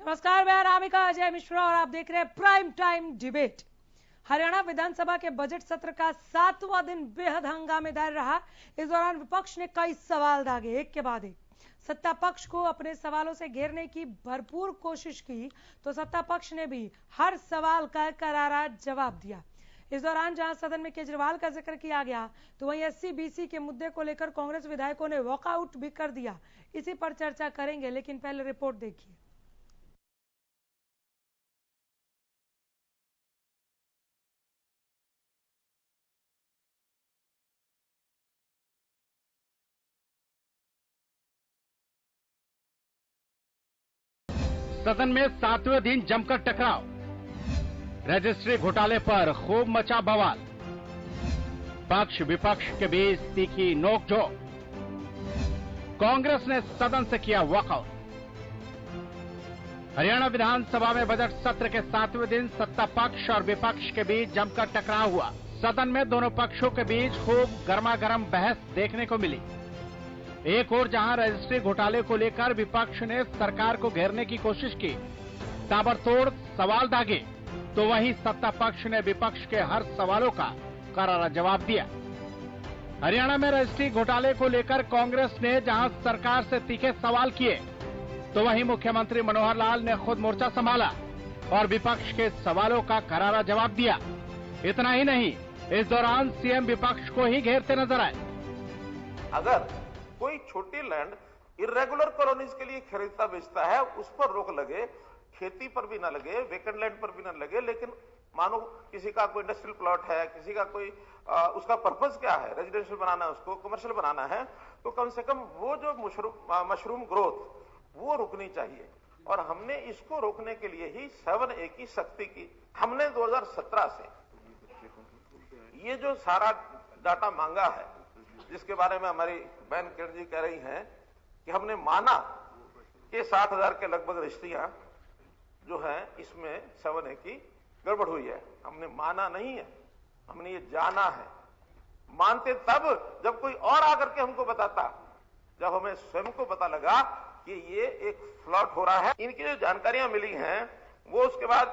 नमस्कार, मैं अनामिका अजय मिश्रा और आप देख रहे हैं प्राइम टाइम डिबेट। हरियाणा विधानसभा के बजट सत्र का 7वां दिन बेहद हंगामेदार रहा। इस दौरान विपक्ष ने कई सवाल दागे, एक के बाद एक। सत्ता पक्ष को अपने सवालों से घेरने की भरपूर कोशिश की तो सत्ता पक्ष ने भी हर सवाल का करारा जवाब दिया। इस दौरान जहां सदन में केजरीवाल का जिक्र किया गया तो वहीं SC-BC के मुद्दे को लेकर कांग्रेस विधायकों ने वॉकआउट भी कर दिया। इसी पर चर्चा करेंगे, लेकिन पहले रिपोर्ट देखिए। सदन में 7वें दिन जमकर टकराव, रजिस्ट्री घोटाले पर खूब मचा बवाल, पक्ष विपक्ष के बीच तीखी नोकझोंक, कांग्रेस ने सदन से किया वॉकआउट। हरियाणा विधानसभा में बजट सत्र के 7वें दिन सत्ता पक्ष और विपक्ष के बीच जमकर टकराव हुआ। सदन में दोनों पक्षों के बीच खूब गर्मागर्म बहस देखने को मिली। एक ओर जहां रजिस्ट्री घोटाले को लेकर विपक्ष ने सरकार को घेरने की कोशिश की, ताबड़तोड़ सवाल दागे, तो वहीं सत्ता पक्ष ने विपक्ष के हर सवालों का करारा जवाब दिया। हरियाणा में रजिस्ट्री घोटाले को लेकर कांग्रेस ने जहां सरकार से तीखे सवाल किए, तो वहीं मुख्यमंत्री मनोहर लाल ने खुद मोर्चा संभाला और विपक्ष के सवालों का करारा जवाब दिया। इतना ही नहीं, इस दौरान सीएम विपक्ष को ही घेरते नजर आए। अगर कोई छोटी लैंड इरेगुलर कॉलोनीज के लिए खरीदता बेचता है, उस पर रोक लगे, खेती पर भी ना लगे, वेकेंट लैंड पर भी ना लगे, लेकिन मानो किसी का कोई इंडस्ट्रियल प्लॉट है, किसी का कोई उसका पर्पस क्या है, रेजिडेंशियल बनाना है, उसको कमर्शियल बनाना है, तो कम से कम वो जो मशरूम ग्रोथ वो रुकनी चाहिए। और हमने इसको रोकने के लिए ही 7A की सख्ती की। हमने 2017 से ये जो सारा डाटा मांगा है, जिसके बारे में हमारी बहन किरण जी कह रही हैं कि हमने माना कि 60,000 के लगभग रजिस्ट्रियां जो हैं इसमें 7A की गड़बड़ हुई है। हमने माना नहीं है, हमने ये जाना है। मानते तब जब कोई और आकर के हमको बताता, जब हमें स्वयं को पता लगा कि ये एक फ्लॉट हो रहा है। इनकी जो जानकारियां मिली हैं वो उसके बाद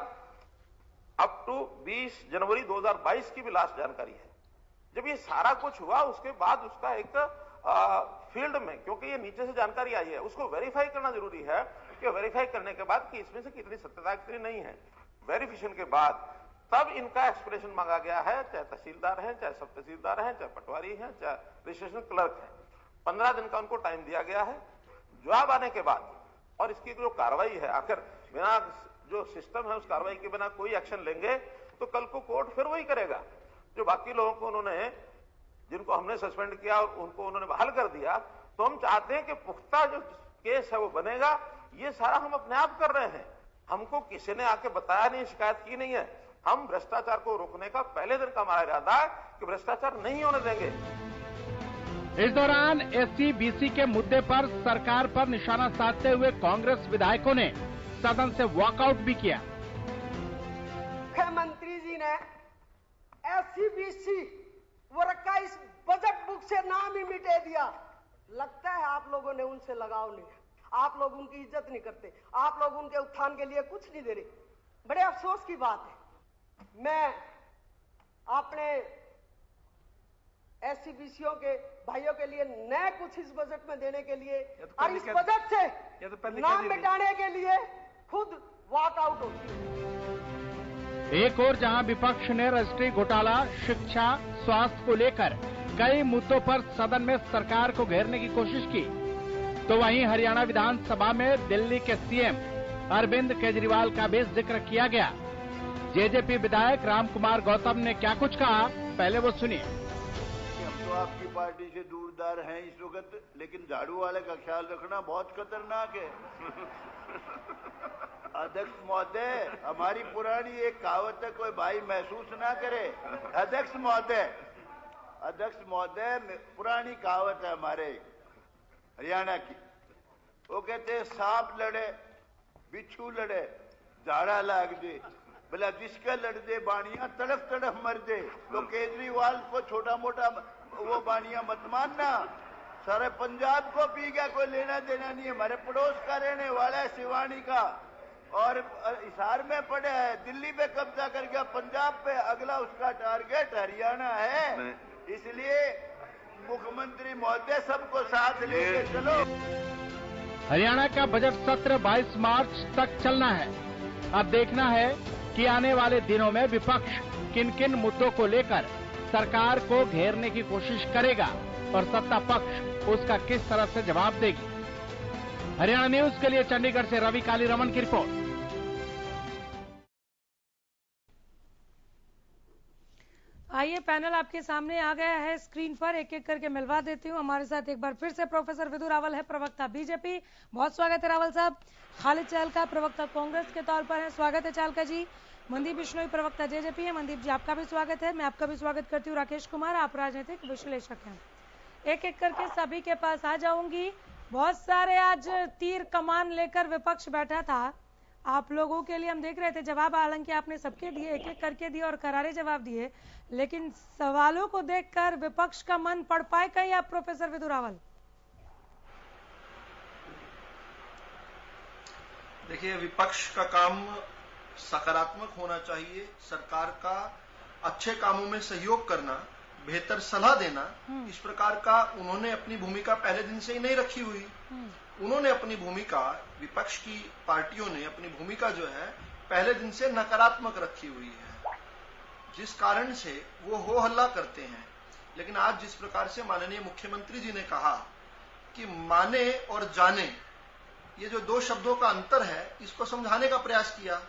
अप टू 20 जनवरी 2022 की भी लास्ट जानकारी है। जब ये सारा कुछ हुआ उसके बाद उसका एक फील्ड में, क्योंकि ये नीचे से जानकारी आई है, उसको वेरीफाई करना जरूरी है कि वेरीफाई करने के बाद कि इसमें से कितनी सत्यता कितनी नहीं है। वेरिफिकेशन के बाद तब इनका एक्सप्लेनेशन मांगा गया है, चाहे तहसीलदार हैं, चाहे सब तहसीलदार हैं, चाहे पटवारी हैं, चाहे रजिस्ट्रेशन क्लर्क हैं। 15 दिन का उनको टाइम दिया गया है। जवाब आने के बाद और इसकी जो कार्रवाई है, आखिर बिना जो सिस्टम है उस कार्रवाई के बिना कोई एक्शन लेंगे तो कल को कोर्ट फिर वही करेगा जो बाकी लोगों को उन्होंने, जिनको हमने सस्पेंड किया और उनको उन्होंने बहाल कर दिया। तो हम चाहते हैं कि पुख्ता जो केस है वो बनेगा। ये सारा हम अपने आप कर रहे हैं, हमको किसी ने आके बताया नहीं, शिकायत की नहीं है। हम भ्रष्टाचार को रोकने का पहले दिन का हमारा इरादा है कि भ्रष्टाचार नहीं होने देंगे। इस दौरान SC-BC के मुद्दे पर सरकार पर निशाना साधते हुए कांग्रेस विधायकों ने सदन से वॉकआउट भी किया। मुख्यमंत्री जी ने SC-BC वर्ग का इस बजट बुक से नाम ही मिटे दिया। लगता है आप लोगों ने उनसे लगाव नहीं है, आप लोग उनकी इज्जत नहीं करते, आप लोग उनके उत्थान के लिए कुछ नहीं दे रहे। बड़े अफसोस की बात है। मैं अपने SC-BCओं के भाइयों के लिए नए कुछ इस बजट में देने के लिए और इस बजट से नाम मिटाने के लिए खुद वॉकआउट होती है। एक और जहां विपक्ष ने रजिस्ट्री घोटाला, शिक्षा, स्वास्थ्य को लेकर कई मुद्दों पर सदन में सरकार को घेरने की कोशिश की, तो वहीं हरियाणा विधानसभा में दिल्ली के CM अरविंद केजरीवाल का भी जिक्र किया गया। JJP विधायक रामकुमार गौतम ने क्या कुछ कहा, पहले वो सुनिए। हम तो आपकी पार्टी से दूरदार हैं इस वक्त, लेकिन झाड़ू वाले का ख्याल रखना बहुत खतरनाक है। अध्यक्ष महोदय, हमारी पुरानी एक कहावत है, कोई भाई महसूस ना करे। अध्यक्ष महोदय पुरानी कहावत है हमारे हरियाणा की। वो कहते हैं सांप लड़े, बिच्छू लड़े, झाड़ा लाग दे, भला जिसका लड़ दे बाणियां तड़फ तड़फ मर दे। तो केजरीवाल को छोटा मोटा वो बाणियां मत मानना, सारे पंजाब को पी गया, कोई लेना देना नहीं है। हमारे पड़ोस का रहने वाला है, सिवानी का, और हिसार में पड़े है, दिल्ली पे कब्जा कर गया, पंजाब पे, अगला उसका टारगेट हरियाणा है। इसलिए मुख्यमंत्री महोदय सबको साथ लेके चलो। हरियाणा का बजट सत्र 22 मार्च तक चलना है। अब देखना है कि आने वाले दिनों में विपक्ष किन किन मुद्दों को लेकर सरकार को घेरने की कोशिश करेगा और सत्ता पक्ष उसका किस तरह से जवाब देगी। हरियाणा न्यूज के लिए चंडीगढ़ से रवि कालीरमन की रिपोर्ट। आइए, पैनल आपके सामने आ गया है स्क्रीन पर, एक एक करके मिलवा देती हूँ। हमारे साथ एक बार फिर से प्रोफेसर विदु रावल है, प्रवक्ता बीजेपी। बहुत स्वागत है रावल साहब। खालिद चालका प्रवक्ता कांग्रेस के तौर पर है, स्वागत है चालका जी। मनदीप बिश्नोई प्रवक्ता जेजेपी है, मनदीप जी आपका भी स्वागत है। मैं आपका भी स्वागत करती हूँ। राकेश कुमार, आप राजनीतिक विश्लेषक हैं। एक एक करके सभी के पास आ जाऊंगी। बहुत सारे आज तीर कमान लेकर विपक्ष बैठा था, आप लोगों के लिए हम देख रहे थे जवाब, हालांकि आपने सबके दिए, एक एक करके दिए और करारे जवाब दिए, लेकिन सवालों को देखकर विपक्ष का मन पड़ पाए कहीं आप प्रोफेसर विदु रावल? देखिए, विपक्ष का काम सकारात्मक होना चाहिए, सरकार का अच्छे कामों में सहयोग करना, बेहतर सलाह देना। इस प्रकार का उन्होंने अपनी भूमिका पहले दिन से ही नहीं रखी हुई। उन्होंने अपनी भूमिका, विपक्ष की पार्टियों ने अपनी भूमिका जो है पहले दिन से नकारात्मक रखी हुई है, जिस कारण से वो हो हल्ला करते हैं। लेकिन आज जिस प्रकार से माननीय मुख्यमंत्री जी ने कहा कि माने और जाने, ये जो दो शब्दों का अंतर है, इसको समझाने का प्रयास किया।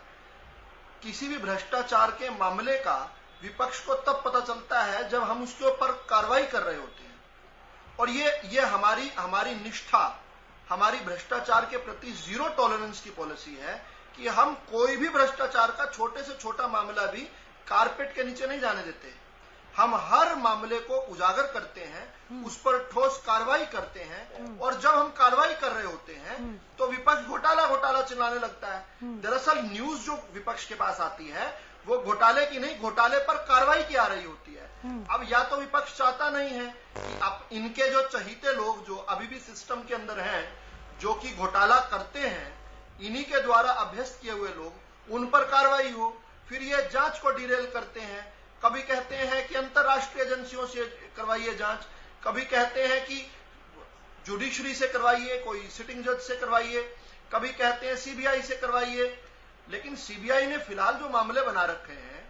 किसी भी भ्रष्टाचार के मामले का विपक्ष को तब पता चलता है जब हम उसके ऊपर कार्रवाई कर रहे होते हैं। और ये हमारी निष्ठा, हमारी भ्रष्टाचार के प्रति जीरो टॉलरेंस की पॉलिसी है कि हम कोई भी भ्रष्टाचार का छोटे से छोटा मामला भी कारपेट के नीचे नहीं जाने देते। हम हर मामले को उजागर करते हैं, उस पर ठोस कार्रवाई करते हैं, और जब हम कार्रवाई कर रहे होते हैं तो विपक्ष घोटाला चिल्लाने लगता है। दरअसल न्यूज जो विपक्ष के पास आती है वो घोटाले की नहीं, घोटाले पर कार्रवाई की आ रही होती है। अब या तो विपक्ष चाहता नहीं है कि अब इनके जो चहीते लोग जो अभी भी सिस्टम के अंदर हैं, जो कि घोटाला करते हैं, इन्हीं के द्वारा अभ्यस्त किए हुए लोग, उन पर कार्रवाई हो, फिर ये जांच को डिरेल करते हैं। कभी कहते हैं कि अंतर्राष्ट्रीय एजेंसियों से करवाइए जांच, कभी कहते हैं कि जुडिशरी से करवाइए, कोई सिटिंग जज से करवाइए, कभी कहते हैं सीबीआई से करवाइए। लेकिन सीबीआई ने फिलहाल जो मामले बना रखे हैं,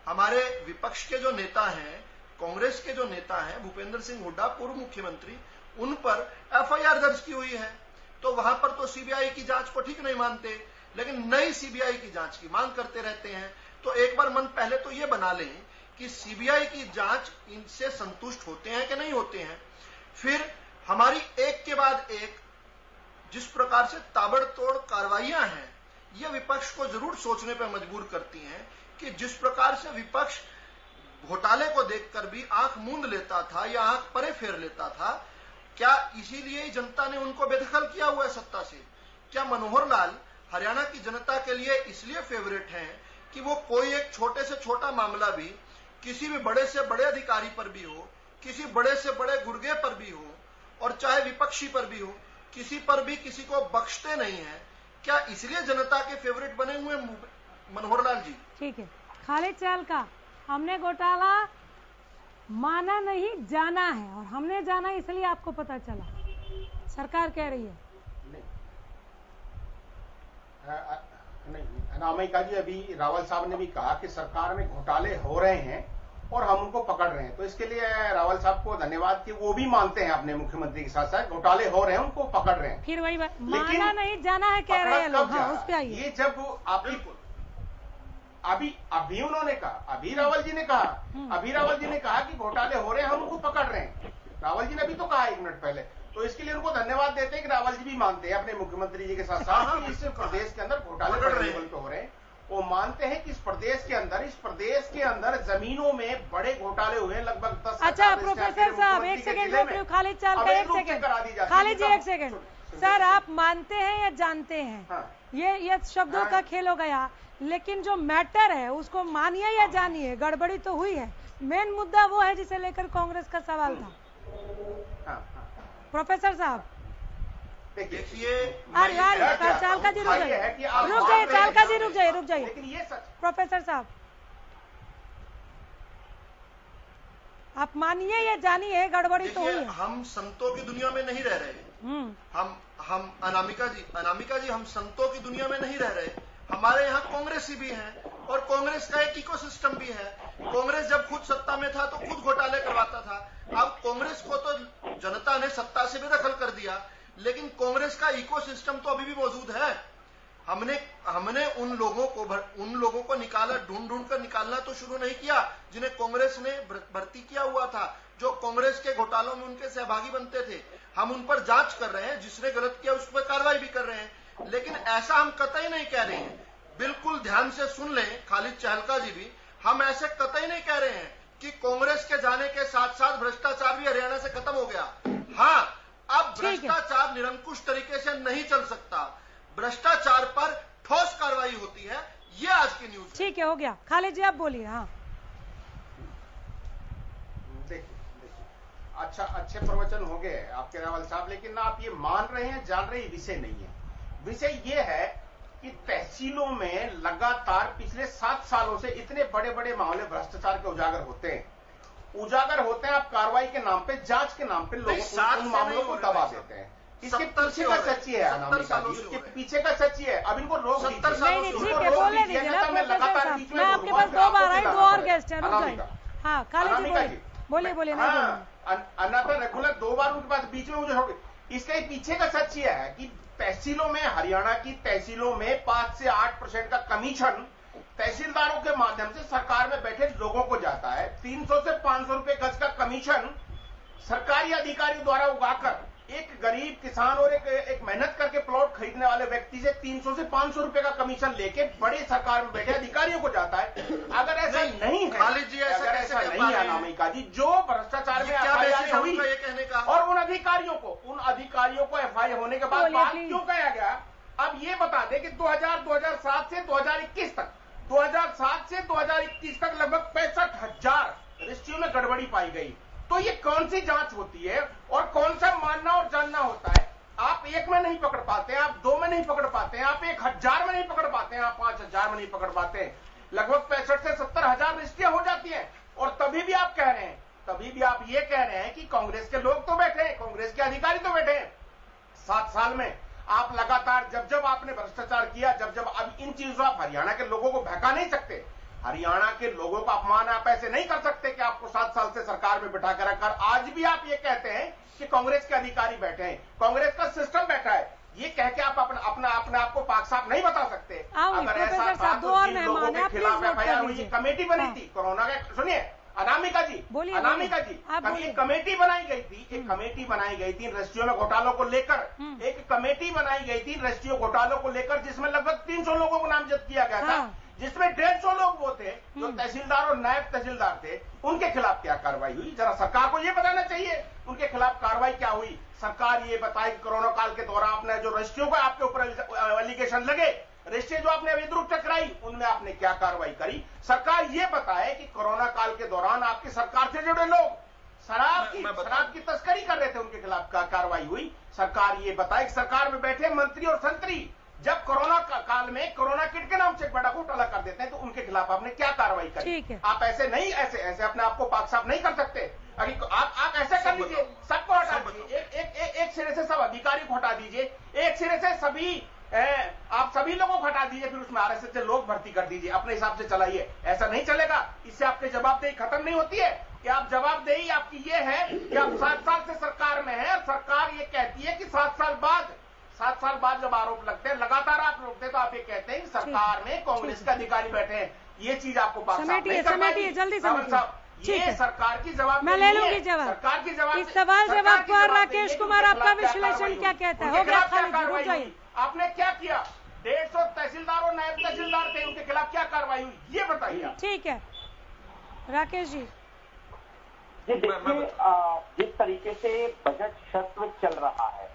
हमारे विपक्ष के जो नेता हैं, कांग्रेस के जो नेता हैं, भूपेंद्र सिंह हुड्डा पूर्व मुख्यमंत्री, उन पर एफआईआर दर्ज की हुई है। तो वहां पर तो सीबीआई की जांच को ठीक नहीं मानते, लेकिन नई सीबीआई की जांच की मांग करते रहते हैं। तो एक बार मन पहले तो ये बना लें कि सीबीआई की जांच इनसे संतुष्ट होते हैं कि नहीं होते हैं। फिर हमारी एक के बाद एक जिस प्रकार से ताबड़तोड़ कार्रवाइयां हैं, ये विपक्ष को जरूर सोचने पर मजबूर करती हैं कि जिस प्रकार से विपक्ष घोटाले को देखकर भी आंख मूंद लेता था या आंख परे फेर लेता था, क्या इसीलिए ही जनता ने उनको बेदखल किया हुआ है सत्ता से? क्या मनोहर लाल हरियाणा की जनता के लिए इसलिए फेवरेट हैं कि वो कोई एक छोटे से छोटा मामला भी किसी भी बड़े से बड़े अधिकारी पर भी हो, किसी बड़े से बड़े गुर्गे पर भी हो, और चाहे विपक्षी पर भी हो, किसी पर भी किसी को बख्शते नहीं है? क्या इसलिए जनता के फेवरेट बने हुए मनोहर लाल जी? ठीक है, खालिद चालका, हमने घोटाला माना नहीं, जाना है, और हमने जाना इसलिए आपको पता चला, सरकार कह रही है। नहीं अनामिका जी, अभी रावल साहब ने भी कहा कि सरकार में घोटाले हो रहे हैं और हम उनको पकड़ रहे हैं, तो इसके लिए रावल साहब को धन्यवाद कि वो भी मानते हैं अपने मुख्यमंत्री के साथ साथ घोटाले हो रहे हैं, उनको पकड़ रहे हैं। फिर वही बात, माना नहीं जाना है कह रहे हैं लोग। हाँ, उस पे आइए। ये जब अभी उन्होंने कहा, अभी रावल जी ने कहा कि घोटाले हो रहे हैं, हम उनको पकड़ रहे हैं। रावल जी ने अभी तो कहा 1 मिनट पहले, तो इसके लिए उनको धन्यवाद देते हैं कि रावल जी भी मानते हैं अपने मुख्यमंत्री जी के साथ साथ कि इस प्रदेश के अंदर घोटाले बड़े लेवल पे हो रहे हैं। वो मानते हैं कि इस प्रदेश के अंदर जमीनों में बड़े घोटाले हुए हैं, लगभग 10। अच्छा प्रोफेसर साहब, एक सेकेंड रोक, खालिद चालका, एक सेकेंड, खालिद जी एक सेकेंड। सर, आप मानते हैं या जानते हैं? हाँ। ये शब्दों का खेल हो गया, लेकिन जो मैटर है उसको मानिए या जानिए, गड़बड़ी तो हुई है। मेन मुद्दा वो है जिसे लेकर कांग्रेस का सवाल था। प्रोफेसर साहब देखिए, चालका जी रुक जाइए, जाइए लेकिन ये सच, प्रोफेसर साहब, आप मानिए या जानिए गड़बड़ी तो हुई है। हम संतों की दुनिया में नहीं रह रहे। हम अनामिका जी हम संतों की दुनिया में नहीं रह रहे। हमारे यहाँ कांग्रेसी भी हैं और कांग्रेस का एक इकोसिस्टम भी है। कांग्रेस जब खुद सत्ता में था तो खुद घोटाले करवाता था। अब कांग्रेस को तो जनता ने सत्ता से बेदखल कर दिया, लेकिन कांग्रेस का इकोसिस्टम तो अभी भी मौजूद है। हमने उन लोगों को निकाला, ढूंढ कर निकालना तो शुरू नहीं किया जिन्हें कांग्रेस ने भर्ती किया हुआ था, जो कांग्रेस के घोटालों में उनके सहभागी बनते थे। हम उन पर जांच कर रहे हैं, जिसने गलत किया उस पर कार्रवाई भी कर रहे हैं। लेकिन ऐसा हम कतई नहीं कह रहे हैं, बिल्कुल ध्यान से सुन लें खालिद चहलका जी भी, हम ऐसे कतई नहीं कह रहे हैं कि कांग्रेस के जाने के साथ साथ भ्रष्टाचार भी हरियाणा से खत्म हो गया। हाँ, अब भ्रष्टाचार निरंकुश तरीके से नहीं चल सकता, भ्रष्टाचार पर ठोस कार्रवाई होती है। ये आज की न्यूज। ठीक है, हो गया। खालिद जी आप बोलिए। हाँ, देखिए अच्छे प्रवचन हो गए आपके रावल साहब, लेकिन ना आप ये मान रहे हैं, जान रहे हैं, विषय नहीं है। विषय ये है कि तहसीलों में लगातार पिछले 7 सालों से इतने बड़े बड़े मामले भ्रष्टाचार के उजागर होते हैं। आप कार्रवाई के नाम पे, जांच के नाम पे लोगों को, उन मामलों को दबा देते हैं। इसके पीछे का सच्ची है अनामिका जी, इसके पीछे का सच्ची है। अब इनको रोक दीजिए। नहीं, ठीक है, बोलने दीजिए ना प्रोफेसर साहब। मैं आपके पास 2 बार आई, 2 और गेस्ट हैं, रुक जाइए। हाँ, खालिद जी बोलिए। अन्यथा रेगुलर 2 बार उनके पास बीच में मुझे, इसके पीछे का सच ये है कि तहसीलों में, हरियाणा की तहसीलों में 5 से 8% का कमीशन तहसीलदारों के माध्यम से सरकार में बैठे लोगों को जाता है। 300 से 500 रुपए गज का कमीशन सरकारी अधिकारी द्वारा उगाकर एक गरीब किसान और एक मेहनत करके प्लॉट खरीदने वाले व्यक्ति से 300 से 500 रुपए का कमीशन लेके बड़े सरकार में बैठे अधिकारियों को जाता है। अगर ऐसा नहीं है, खालिद जी, अगर ऐसा नहीं है अनामिका जी, जो भ्रष्टाचार में एफआईआर हुई और उन अधिकारियों को एफआईआर होने के बाद बात क्यों कहा गया, अब ये बता दें कि 2007 से 2021 तक, 2007 से 2021 तक लगभग 65,000 रजिस्ट्रियों में गड़बड़ी पाई गई। तो ये कौन सी जांच होती है और कौन सा मानना और जानना होता है? आप 1 में नहीं पकड़ पाते, आप 2 में नहीं पकड़ पाते, आप 1,000 में नहीं पकड़ पाते, आप 5,000 में नहीं पकड़ पाते। लगभग 65 से 70,000 रजिस्ट्रियां हो जाती हैं और तभी भी आप ये कह रहे हैं कि कांग्रेस के लोग तो बैठे हैं, कांग्रेस के अधिकारी तो बैठे हैं। 7 साल में आप लगातार जब आपने भ्रष्टाचार किया, अब इन चीजों आप हरियाणा के लोगों को बहका नहीं सकते। हरियाणा के लोगों का अपमान आप ऐसे नहीं कर सकते कि आपको 7 साल से सरकार में बिठा कर रखकर आज भी आप ये कहते हैं कि कांग्रेस के अधिकारी बैठे हैं, कांग्रेस का सिस्टम बैठा है। ये कह के आप अपने आप को पाक साफ नहीं बता सकते। अगर ऐसा था तो जिन लोगों के खिलाफ एफआईआर हुई, कमेटी बनी थी कोरोना के, सुनिए अनामिका जी, कभी एक कमेटी बनाई गई थी रजिस्ट्रियों में घोटालों को लेकर, एक कमेटी बनाई गई थी रजिस्ट्रियों घोटालों को लेकर, जिसमें लगभग 300 लोगों को नामजद किया गया था, जिसमें 150 लोग वो थे जो तहसीलदार और नायब तहसीलदार थे। उनके खिलाफ क्या कार्रवाई हुई, जरा सरकार को ये बताना चाहिए, उनके खिलाफ कार्रवाई क्या हुई। सरकार ये बताए कि कोरोना काल के दौरान आपने जो रजिस्ट्रियों को आपके ऊपर एलिगेशन लगे, रजिस्ट्री जो आपने अवैध रूप से कराई, उनमें आपने क्या कार्रवाई करी। सरकार ये बताए कि कोरोना काल के दौरान आपकी सरकार से जुड़े लोग शराब की तस्करी कर रहे थे, उनके खिलाफ कार्रवाई हुई। सरकार ये बताए कि सरकार में बैठे मंत्री और संतरी जब कोरोना काल में कोरोना किट के नाम से एक बड़ा घोटाला कर देते हैं, तो उनके खिलाफ आपने क्या कार्रवाई करी। आप ऐसे नहीं, ऐसे अपने आप को पाक साफ नहीं कर सकते। अगर आप ऐसा कर लीजिए, सबको हटा दीजिए, एक सिरे से सब अधिकारी को हटा दीजिए, एक सिरे से आप सभी लोगों को हटा दीजिए, फिर उसमें आरएसएस से लोग भर्ती कर दीजिए, अपने हिसाब से चलाइए। ऐसा नहीं चलेगा, इससे आपकी जवाबदेही खत्म नहीं होती है। कि आप जवाबदेही आपकी ये है कि आप 7 साल से सरकार में है, सरकार ये कहती है कि 7 साल बाद जब आरोप लगते हैं, लगातार आप रोकते हैं, तो आप ये कहते हैं कि सरकार में कांग्रेस के अधिकारी बैठे हैं। ये चीज आपको समेटिए जल्दी ये सरकार की जवाब, मैं ले लूंगी जवाब, सरकार की जवाब। इस सवाल जवाब पर राकेश कुमार आपका विश्लेषण क्या कहता है? हो गया खालिद, आपने क्या किया? 150 तहसीलदार और नायब तहसीलदार थे, उनके खिलाफ क्या कार्रवाई हुई, ये बताइए। ठीक है राकेश जी। देखिए, जिस तरीके से बजट सत्र चल रहा है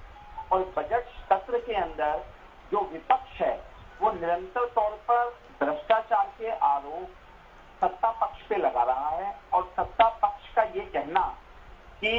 और बजट सत्र के अंदर जो विपक्ष है वो निरंतर तौर पर भ्रष्टाचार के आरोप सत्ता पक्ष पे लगा रहा है, और सत्ता पक्ष का ये कहना कि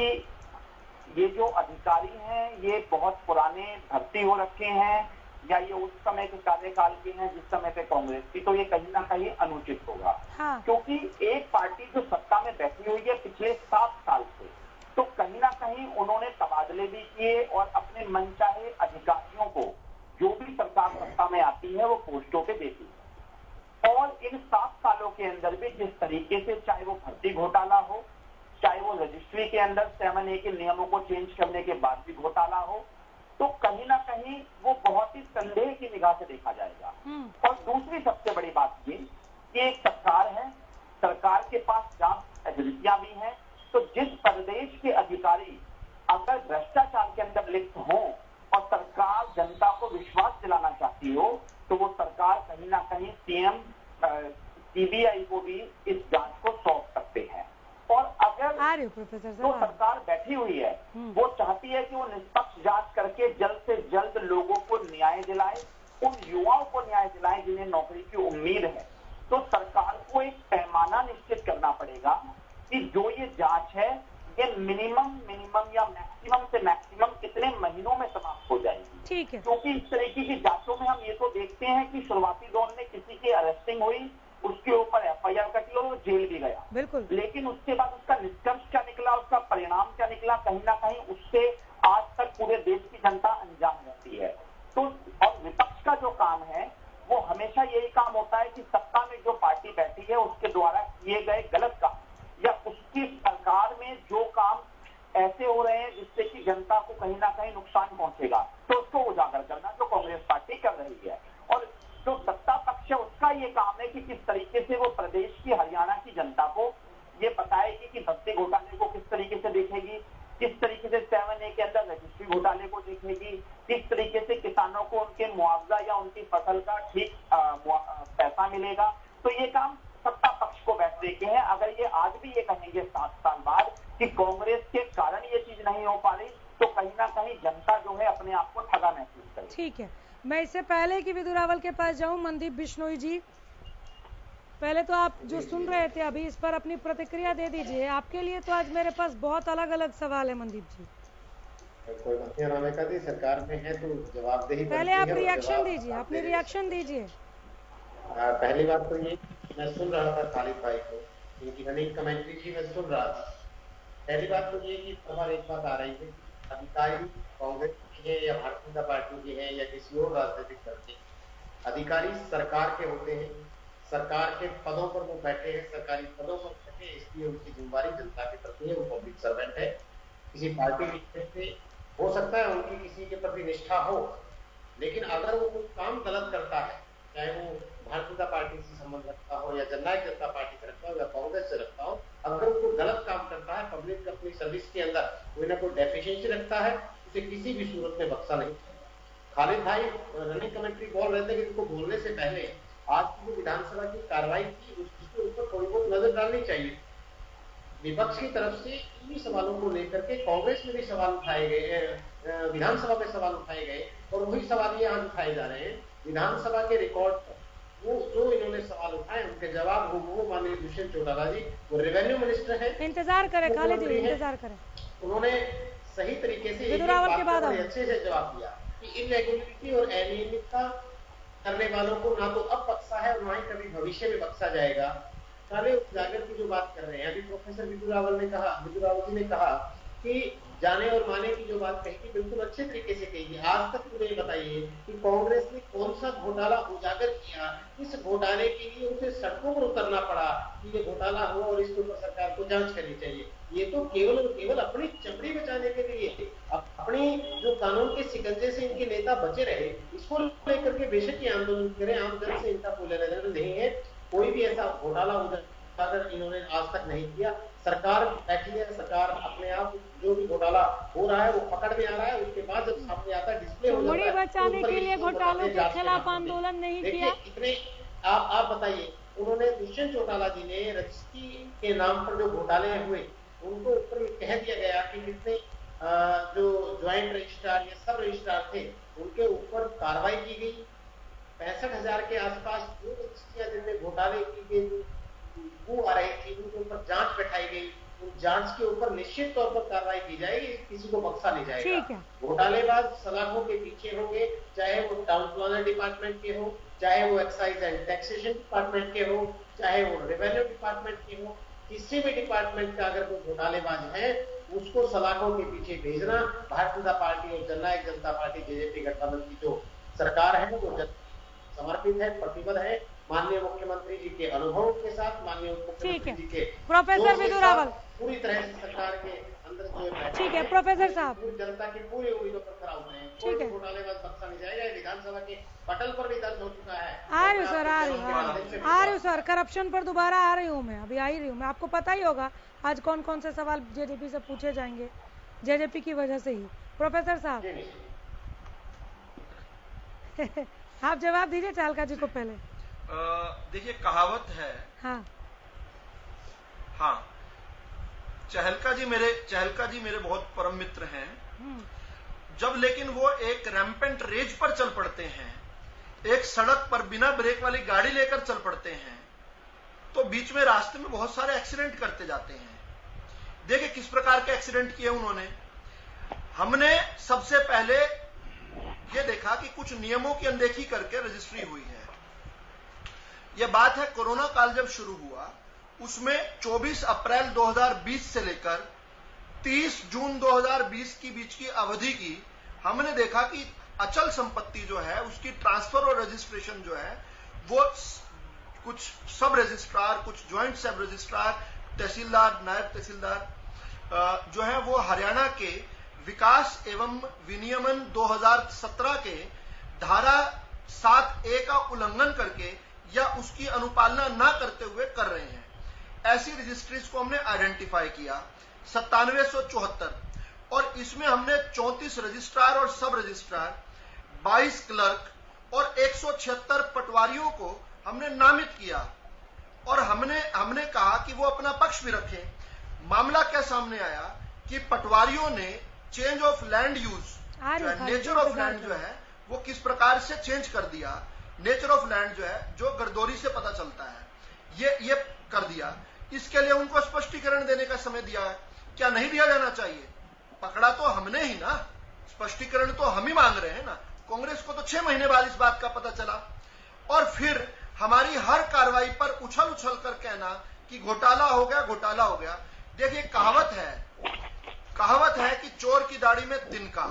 ये जो अधिकारी हैं ये बहुत पुराने भर्ती हो रखे हैं या ये उस समय के कार्यकाल के हैं जिस समय पे कांग्रेस थी, तो ये कहीं ना कहीं अनुचित होगा। हाँ। क्योंकि एक पार्टी जो सत्ता में बैठी हुई है पिछले 7 साल से, तो कहीं ना कहीं उन्होंने तबादले भी किए और अपने मनचाहे अधिकारियों को, जो भी सरकार सत्ता में आती है, वो पोस्टों पे देती है। और इन 7 सालों के अंदर भी जिस तरीके से, चाहे वो भर्ती घोटाला हो, चाहे वो रजिस्ट्री के अंदर 7A के नियमों को चेंज करने के बाद भी घोटाला हो, तो कहीं ना कहीं वो बहुत ही संदेह की निगाह से देखा जाएगा। और दूसरी सबसे बड़ी बात ये कि एक सरकार है, सरकार के पास जांच एजेंसियां भी हैं, तो जिस प्रदेश के अधिकारी अगर भ्रष्टाचार के अंदर लिप्त हो और सरकार जनता को विश्वास दिलाना चाहती हो, तो वो सरकार कहीं ना कहीं सीएम, सीबीआई को भी इस जांच को सौंप सकते हैं। और अगर जो सरकार बैठी हुई है वो चाहती है कि वो निष्पक्ष जांच करके जल्द से जल्द लोगों को न्याय दिलाए, उन युवाओं को न्याय दिलाए जिन्हें नौकरी की उम्मीद है, तो सरकार को एक पैमाना निश्चित करना पड़ेगा कि जो ये जांच है ये मिनिमम या मैक्सिमम से मैक्सिमम कितने महीनों में समाप्त हो जाएगी। ठीक है। क्योंकि इस तरीके की जांचों में हम ये तो देखते हैं कि शुरुआती दौर में किसी की अरेस्टिंग हुई, उसके ऊपर एफआईआर कटी और वो जेल भी गया, बिल्कुल, लेकिन उसके बाद उसका निष्कर्ष क्या निकला, उसका परिणाम क्या निकला, कहीं ना कहीं उससे आज तक पूरे देश की जनता अनजान रहती है। तो और विपक्ष का जो काम है वो हमेशा यही काम होता है कि सत्ता में जो पार्टी बैठी है उसके द्वारा किए गए गलत काम या उसकी सरकार में जो काम ऐसे हो रहे हैं जिससे कि जनता को कहीं ना कहीं नुकसान पहुंचेगा, तो उसको उजागर करना जो कांग्रेस पार्टी कर रही है। और जो सत्ता पक्ष है उसका ये काम है कि किस तरीके से वो प्रदेश की, हरियाणा की जनता को ये बताएगी कि भर्ती घोटाले को किस तरीके से देखेगी, किस तरीके से 7A के अंदर रजिस्ट्री घोटाले को देखेगी, किस तरीके से किसानों को उनके मुआवजा या उनकी फसल का ठीक पैसा मिलेगा। तो ये काम सत्ता पक्ष को बैठने के हैं। अगर ये आज भी ये कहेंगे 7 साल बाद कि कांग्रेस के कारण ये चीज नहीं हो पा रही, तो कहीं ना कहीं जनता जो है अपने आप को ठगा महसूस करेगी। ठीक है, मैं इससे पहले कि विदु रावल के पास जाऊं, मनदीप बिश्नोई जी, पहले तो आप जो सुन रहे थे अभी इस पर अपनी प्रतिक्रिया दे दीजिए। आपके लिए तो आज मेरे पास बहुत अलग अलग सवाल है मनदीप जी। कोई सरकार में है तो जवाबदेही, पहले आप रिएक्शन दीजिए, अपनी रिएक्शन दीजिए। पहली बात तो ये, मैं सुन रहा था खालिद भाई को, इनकी रनिंग कमेंट्री थी, मैं सुन रहा था। पहली बात तो ये कि हमारी एक बात आ रही है, अधिकारी कांग्रेस के हैं या भारतीय जनता पार्टी के हैं या किसी और राजनीतिक दल के, अधिकारी सरकार के होते हैं, सरकार के पदों पर वो बैठे हैं, सरकारी पदों पर बैठे हैं, इसलिए उनकी जिम्मेदारी जनता के प्रति है, वो पब्लिक सर्वेंट है। किसी पार्टी से हो सकता है उनकी किसी के प्रति निष्ठा हो, लेकिन अगर वो कोई काम गलत करता है, चाहे वो भारतीय जनता पार्टी से संबंध रखता हो या जननायक जनता पार्टी से रखता हो या कांग्रेस से रखता हो, अगर वो गलत काम करता है, पब्लिक अपनी सर्विस के अंदर कोई ना कोई डेफिशिएंसी रखता है, उसे किसी भी सूरत में बख्शा नहीं। खालिद भाई रनिंग कमेंट्री बोल रहे थे कि उनको बोलने से पहले आज की जो विधानसभा की कार्रवाई थी उसके ऊपर थोड़ी बहुत नजर डालनी चाहिए। विपक्ष की तरफ से इन्हीं सवालों को लेकर के कांग्रेस में भी सवाल उठाए गए, विधानसभा में सवाल उठाए गए और वही सवाल ये आज उठाए जा रहे हैं। विधानसभा के रिकॉर्ड पर वो जो इन्होंने सवाल उठाए उनके जवाब वो माननीय दुष्यंत चौटाला जी, वो रेवेन्यू मिनिस्टर है, इंतजार करें खालिद जी, इंतजार करें। उन्होंने सही तरीके से अच्छे से जवाब दिया कि इनरेगुलरिटी और अनियमितता करने वालों को ना तो अब बख्शा है और ना ही कभी भविष्य में बख्शा जाएगा। काले उजागर की जो बात कर रहे हैं, अभी प्रोफेसर विदु रावल जी ने कहा कि जाने और माने की जो बात कही थी बिल्कुल अच्छे तरीके से कही। आज तक मुझे बताइए कि कांग्रेस ने कौन सा घोटाला उजागर किया, इस घोटाले के लिए उसे सड़कों पर उतरना पड़ा कि ये घोटाला हो और इसके ऊपर सरकार को जांच करनी चाहिए। ये तो केवल और केवल अपनी चमड़ी बचाने के लिए, अपनी जो कानून के शिकंजे से इनके नेता बचे रहे, इसको लेकर के बेशक ये आंदोलन करें, आम जन से इनका कोई लेना देना नहीं है। कोई भी ऐसा घोटाला उजागर इन्होंने आज तक नहीं किया। सरकार बैठी है, सरकार अपने आप जो भी घोटाला हो रहा है वो पकड़ में आ रहा है, उसके बाद जब सामने आता है डिस्प्ले हो जाता है, बचाने के लिए घोटालों के खिलाफ आंदोलन नहीं किया। इतने आप बताइए, उन्होंने दुष्यंत चौटाला जी ने रजिस्ट्री के नाम पर जो घोटाले हुए उनको ऊपर में कह दिया गया कि कितने जो ज्वाइंट रजिस्ट्रार या सब रजिस्ट्रार थे उनके ऊपर कार्रवाई की गई। 65,000 के आसपास जो रजिस्ट्रियां जिनमें घोटाले की गई, वो आ रही थी, उनके ऊपर जांच बैठाई गई। जांच के ऊपर निश्चित तौर पर कार्रवाई की जाएगी, किसी को बख्शा नहीं जाएगा। ठीक है। घोटालेबाज सलाखों के पीछे होंगे, चाहे वो टाउन प्लानर डिपार्टमेंट के हो, चाहे वो एक्साइज एंड टैक्सेशन डिपार्टमेंट के हो, चाहे वो रेवेन्यू डिपार्टमेंट के हो, किसी भी डिपार्टमेंट का अगर कोई घोटालेबाज है उसको सलाखों के पीछे भेजना भारतीय जनता पार्टी और जननायक जनता पार्टी जेजेपी गठबंधन की जो सरकार है वो समर्पित है, प्रतिबद्ध है। माननीय मुख्यमंत्री जी के अनुभव के साथ, माननीय मुख्यमंत्री जी के प्रोफेसर विदु रावल पूरी तरह से सरकार के अंदर जो ठीक है प्रोफेसर साहब, पूरी जनता की पूरी उम्मीदों पर खरा उतरे हैं। ठीक है। घोटालेबाज बख्शा नहीं जाएगा। विधानसभा के पटल पर भी दर्ज हो चुका है। आ रही हूँ सर, आ रही हूँ सर, करप्शन पर दोबारा आ रही हूँ मैं, अभी आ ही रही हूँ मैं। आपको पता ही होगा आज कौन कौन से सवाल जेजेपी से पूछे जाएंगे, जेजेपी की वजह से ही। प्रोफेसर साहब आप जवाब दीजिए चालका जी को पहले। देखिए कहावत है, हाँ चहलका जी मेरे बहुत परम मित्र हैं। जब लेकिन वो एक रैम्पेंट रेज पर चल पड़ते हैं, एक सड़क पर बिना ब्रेक वाली गाड़ी लेकर चल पड़ते हैं, तो बीच में रास्ते में बहुत सारे एक्सीडेंट करते जाते हैं। देखिए किस प्रकार के एक्सीडेंट किए उन्होंने। हमने सबसे पहले ये देखा कि कुछ नियमों की अनदेखी करके रजिस्ट्री हुई है। यह बात है कोरोना काल जब शुरू हुआ, उसमें 24 अप्रैल 2020 से लेकर 30 जून 2020 की बीच की अवधि की हमने देखा कि अचल संपत्ति जो है उसकी ट्रांसफर और रजिस्ट्रेशन जो है वो कुछ सब रजिस्ट्रार, कुछ ज्वाइंट सब रजिस्ट्रार, तहसीलदार, नायब तहसीलदार जो है वो हरियाणा के विकास एवं विनियमन 2017 के धारा 7A का उल्लंघन करके या उसकी अनुपालना न करते हुए कर रहे हैं। ऐसी रजिस्ट्रीज को हमने आइडेंटिफाई किया 9774, और इसमें हमने 34 रजिस्ट्रार और सब रजिस्ट्रार, 22 क्लर्क और 176 पटवारियों को हमने नामित किया। और हमने कहा कि वो अपना पक्ष भी रखें। मामला क्या सामने आया कि पटवारियों ने change of land use, nature of land जो है वो किस प्रकार से चेंज कर दिया। नेचर ऑफ लैंड जो है, जो गर्दौरी से पता चलता है, ये कर दिया। इसके लिए उनको स्पष्टीकरण देने का समय दिया है। क्या नहीं दिया जाना चाहिए? पकड़ा तो हमने ही ना, स्पष्टीकरण तो हम ही मांग रहे हैं ना। कांग्रेस को तो 6 महीने बाद इस बात का पता चला, और फिर हमारी हर कार्रवाई पर उछल कर कहना कि घोटाला हो गया, घोटाला हो गया। देखिए कहावत है कि चोर की दाढ़ी में तिनका।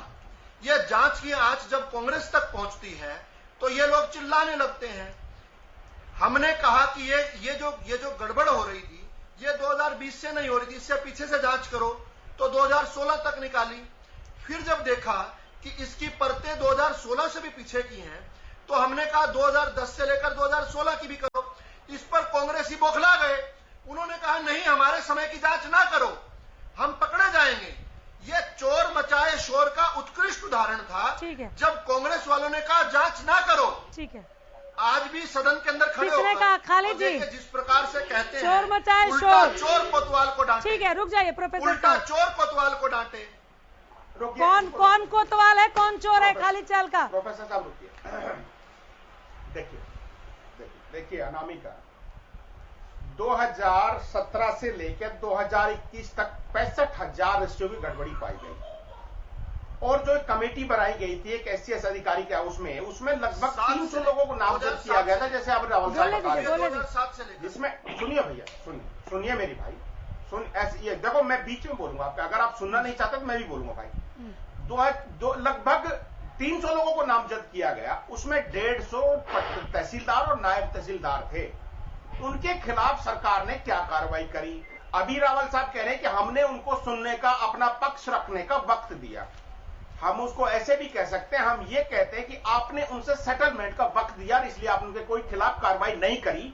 यह जांच की आंच जब कांग्रेस तक पहुंचती है तो ये लोग चिल्लाने लगते हैं। हमने कहा कि ये जो गड़बड़ हो रही थी ये 2020 से नहीं हो रही थी, इससे पीछे से जांच करो, तो 2016 तक निकाली। फिर जब देखा कि इसकी परतें 2016 से भी पीछे की हैं, तो हमने कहा 2010 से लेकर 2016 की भी करो। इस पर कांग्रेसी बौखला गए। उन्होंने कहा नहीं, हमारे समय की जांच ना करो, हम पकड़े जाएंगे। ये चोर मचाए शोर का उत्कृष्ट उदाहरण था। जब कांग्रेस वालों ने कहा जांच ना करो, ठीक है, आज भी सदन के अंदर खड़े होकर खालिद जी जिस प्रकार से कहते हैं चोर मचाए शोर, चोर कोतवाल को डांटे। ठीक है, रुक जाइए प्रोफेसर। उल्टा चोर कोतवाल को डांटे। कौन कोतवाल है, कौन चोर है? खालिद चालका। प्रोफेसर साहब रुकिए। देखिए अनामिका 2017 से लेकर 2021 तक 65,000 रजिस्ट्रियों की गड़बड़ी पाई गई, और जो कमेटी बनाई गई थी एक SCS अधिकारी का, उसमें लगभग 300 लोगों को नामजद किया गया था, जैसे अब रावल साहब बता रहे हैं। जिसमें सुनिए भैया, सुनिए मेरी भाई, ये देखो मैं बीच में बोलूंगा आपका, अगर आप सुनना नहीं चाहते तो मैं भी बोलूंगा भाई। लगभग 300 लोगों को नामजद किया गया, उसमें 150 तहसीलदार और नायब तहसीलदार थे। उनके खिलाफ सरकार ने क्या कार्रवाई करी? अभी रावल साहब कह रहे हैं कि हमने उनको सुनने का, अपना पक्ष रखने का वक्त दिया। हम उसको ऐसे भी कह सकते हैं, हम ये कहते हैं कि आपने उनसे सेटलमेंट का वक्त दिया, इसलिए आपने उनके कोई खिलाफ कार्रवाई नहीं करी,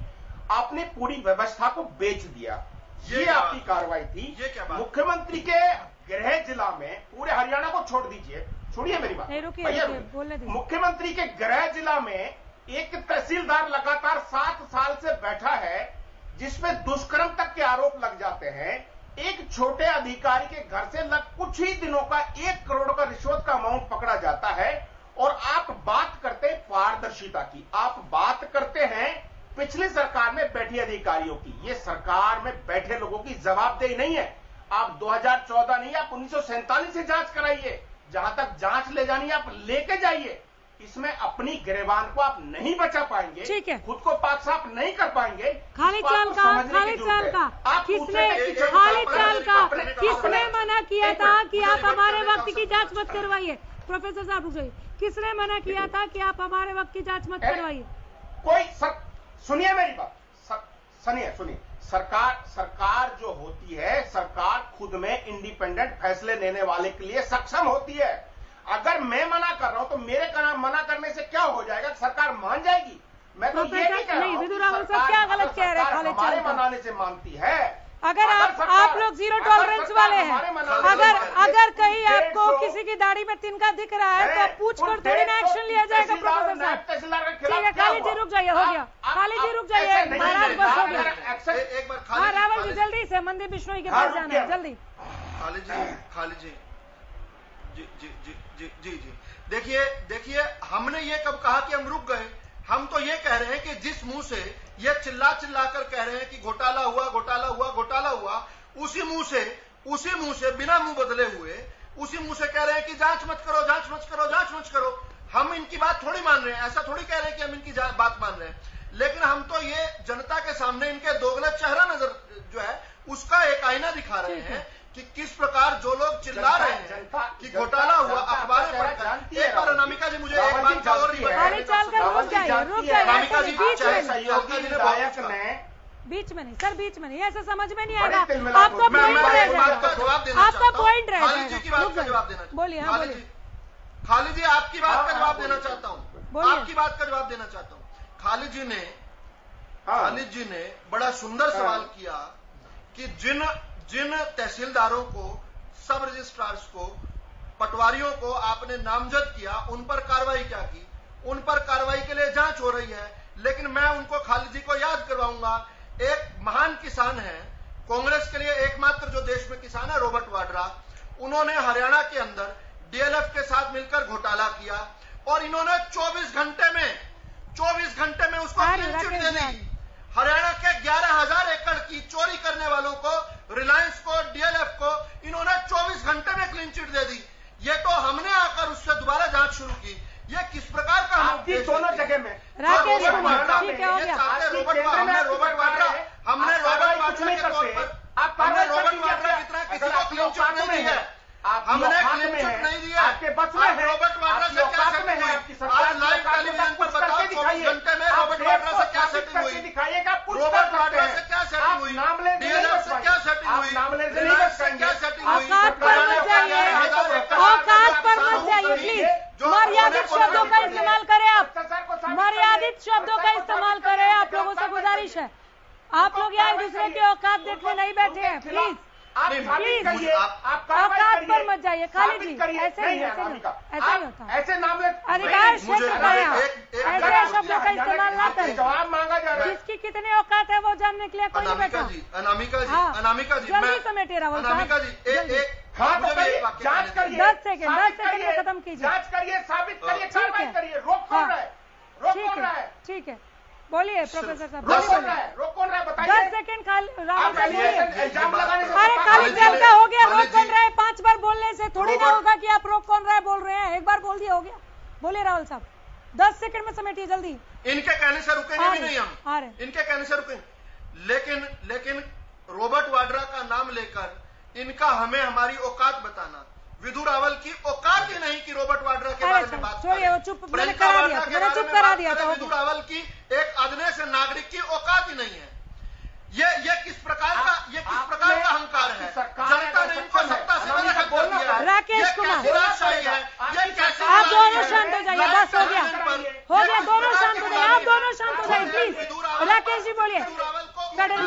आपने पूरी व्यवस्था को बेच दिया। ये आपकी कार्रवाई थी। मुख्यमंत्री के गृह जिला में, पूरे हरियाणा को छोड़ दीजिए, छोड़िए मेरी बात, मुख्यमंत्री के गृह जिला में एक तहसीलदार लगातार 7 साल से बैठा है, जिसमें दुष्कर्म तक के आरोप लग जाते हैं। एक छोटे अधिकारी के घर से कुछ ही दिनों का 1 करोड़ का रिश्वत का अमाउंट पकड़ा जाता है, और आप बात करते हैं पारदर्शिता की, आप बात करते हैं पिछली सरकार में बैठे अधिकारियों की। ये सरकार में बैठे लोगों की जवाबदेही नहीं है। आप 2014 नहीं, आप 1947 से जांच कराइए। जहां तक जांच ले जानी आप लेके जाइए। इसमें अपनी गिरबान को आप नहीं बचा पाएंगे, ठीक है, खुद को पाक साफ नहीं कर पाएंगे। खालिद चाल का किसने मना किया था कि आप हमारे वक्त की जांच मत करवाइए? प्रोफेसर साहब पूछिए, किसने मना किया था कि आप हमारे वक्त की जांच मत करवाइए? कोई सुनिए मेरी बात, सुनिए। सरकार जो होती है, सरकार खुद में इंडिपेंडेंट फैसले लेने वाले के लिए सक्षम होती है। अगर मैं मना कर रहा हूं तो मेरे मना करने से क्या हो जाएगा? सरकार मान जाएगी? मैं तो ये नहीं कह रहा हूं। विधु रावल साहब क्या गलत कह रहे हैं? हमारे मनाने से मानती है। अगर आप लोग जीरो टॉलरेंस वाले हैं, अगर कहीं आपको किसी की दाढ़ी में तिनका दिख रहा है तो पूछ कर थोड़ी ना एक्शन लिया जाएगा। प्रोफेसर साहब ठीक है, खालिद जी रुक जाइए, हो गया। खालिद जी रुक जाइए, महाराज बस हो गया। हाँ रावल जी जल्दी से मंदिर बिश्नोई के पास जाना है, जल्दी। खालिद जी जी देखिए हमने ये कब कहा कि हम रुक गए? हम तो ये कह रहे हैं कि जिस मुंह से ये चिल्ला कर कह रहे हैं कि घोटाला हुआ, उसी मुंह से बिना मुंह बदले हुए उसी मुंह से कह रहे हैं कि जांच मत करो। हम इनकी बात थोड़ी मान रहे हैं, ऐसा थोड़ी कह रहे हैं कि हम इनकी बात मान रहे हैं, लेकिन हम तो ये जनता के सामने इनके दोगला चेहरा नजर जो है उसका एक आईना दिखा रहे हैं कि किस प्रकार जो लोग चिल्ला रहे हैं कि घोटाला हुआ, अखबारें पढ़कर। एक बार अनामिका जी मुझे एक बात का और बीच में नहीं सर, बीच में नहीं, ऐसा समझ में नहीं आएगा। आपका पॉइंट रहेगा। खालिद जी की बात का जवाब देना, बोलिए। खालिद जी आपकी बात का जवाब देना चाहता हूँ। खालिद जी ने बड़ा सुंदर सवाल किया कि जिन तहसीलदारों को, सब रजिस्ट्रार्स को, पटवारियों को आपने नामजद किया, उन पर कार्रवाई क्या की? उन पर कार्रवाई के लिए जांच हो रही है। लेकिन मैं उनको, खालिद जी को याद करवाऊंगा, एक महान किसान है, कांग्रेस के लिए एकमात्र जो देश में किसान है, रॉबर्ट वाड्रा। उन्होंने हरियाणा के अंदर डीएलएफ के साथ मिलकर घोटाला किया और इन्होंने 24 घंटे में उसको क्लीन चिट दे दी। हरियाणा के 11,000 एकड़ की चोरी करने वालों को, रिलायंस को, डीएलएफ को इन्होंने 24 घंटे में क्लीन चिट दे दी। ये तो हमने आकर उससे दोबारा जांच शुरू की। ये किस प्रकार का आपकी दोनों जगह में राकेश कुमार हमने रॉबर्ट वाड्रा के तौर पर हमने रॉबर्ट वाड्रा की तरह किसी को क्लीन चिट नहीं दी है। हमने क्लीन चिट नहीं दी है। आपके बस में रॉबर्ट वाड्रा से क्या सेटिंग हुई? आज लाइव टेलीविजन पर बताओ 24 घंटे में रॉबर्ट वाड्रा से क्या सेटिंग हुई? रॉबर्ट वाड्रा से क्या सेटिंग हुई? डीएलएफ से क्या सेटिंग हुई? रिलायंस से क्या सेटिंग हुई? औकात पर मत जाइए प्लीज। मर्यादित शब्दों का इस्तेमाल करें आप लोगों से गुजारिश है। आप लोग यहाँ एक दूसरे की औकात देखने नहीं बैठे हैं, प्लीज औकात पर मत जाइए। खालिद जी ऐसे ही होता, ऐसे नाम अधिकार क्षेत्र ऐसे शब्दों का इस्तेमाल ना करें। जवाब मांगा जा रहा है। जिसकी कितनी औकात है वो जानने के लिए कोई नहीं बैठा। अनामिका जी जल्दी समेटे रावल साहब। जांच करिए, 10 सेकंड में खत्म कीजिए। जांच करिए, साबित करिए, कार्रवाई करिए। रोक कौन रहा है? ठीक है, बोलिए प्रोफेसर साहब। रोक कौन रहा है बताइए। 10 सेकंड रावल साहब बोलिए। इल्जाम लगाने से अरे खालिद जल का हो गया। रोक कौन रहा है? 5 बार बोलने से थोड़ी ना होगा कि आप रोक कौन रहा है बोल रहे हैं। एक बार बोल दिया हो गया। बोलिए रावल साहब, 10 सेकंड में समेटिए जल्दी। इनके कहने से रुकेंगे भी नहीं हम, इनके कहने से रुकेंगे। लेकिन रॉबर्ट वाड्रा का नाम लेकर इनका हमें हमारी औकात बताना, विधु रावल की औकात ही नहीं कि रॉबर्ट वाड्रा के बारे में बात करें। चुप करा दिया था। विधु रावल की एक अदने से नागरिक की औकात ही नहीं है। ये किस प्रकार का अहंकार है? जनता ने इनको सत्ता से बेदखल कर दिया है। राकेश कुमार, ये कैसे? आप दोनों शांत हो जाइए। बस हो गया, दोनों शांत हो जाइए। आप दोनों शांत हो जाइए प्लीज। राकेश जी बोलिए। फेडर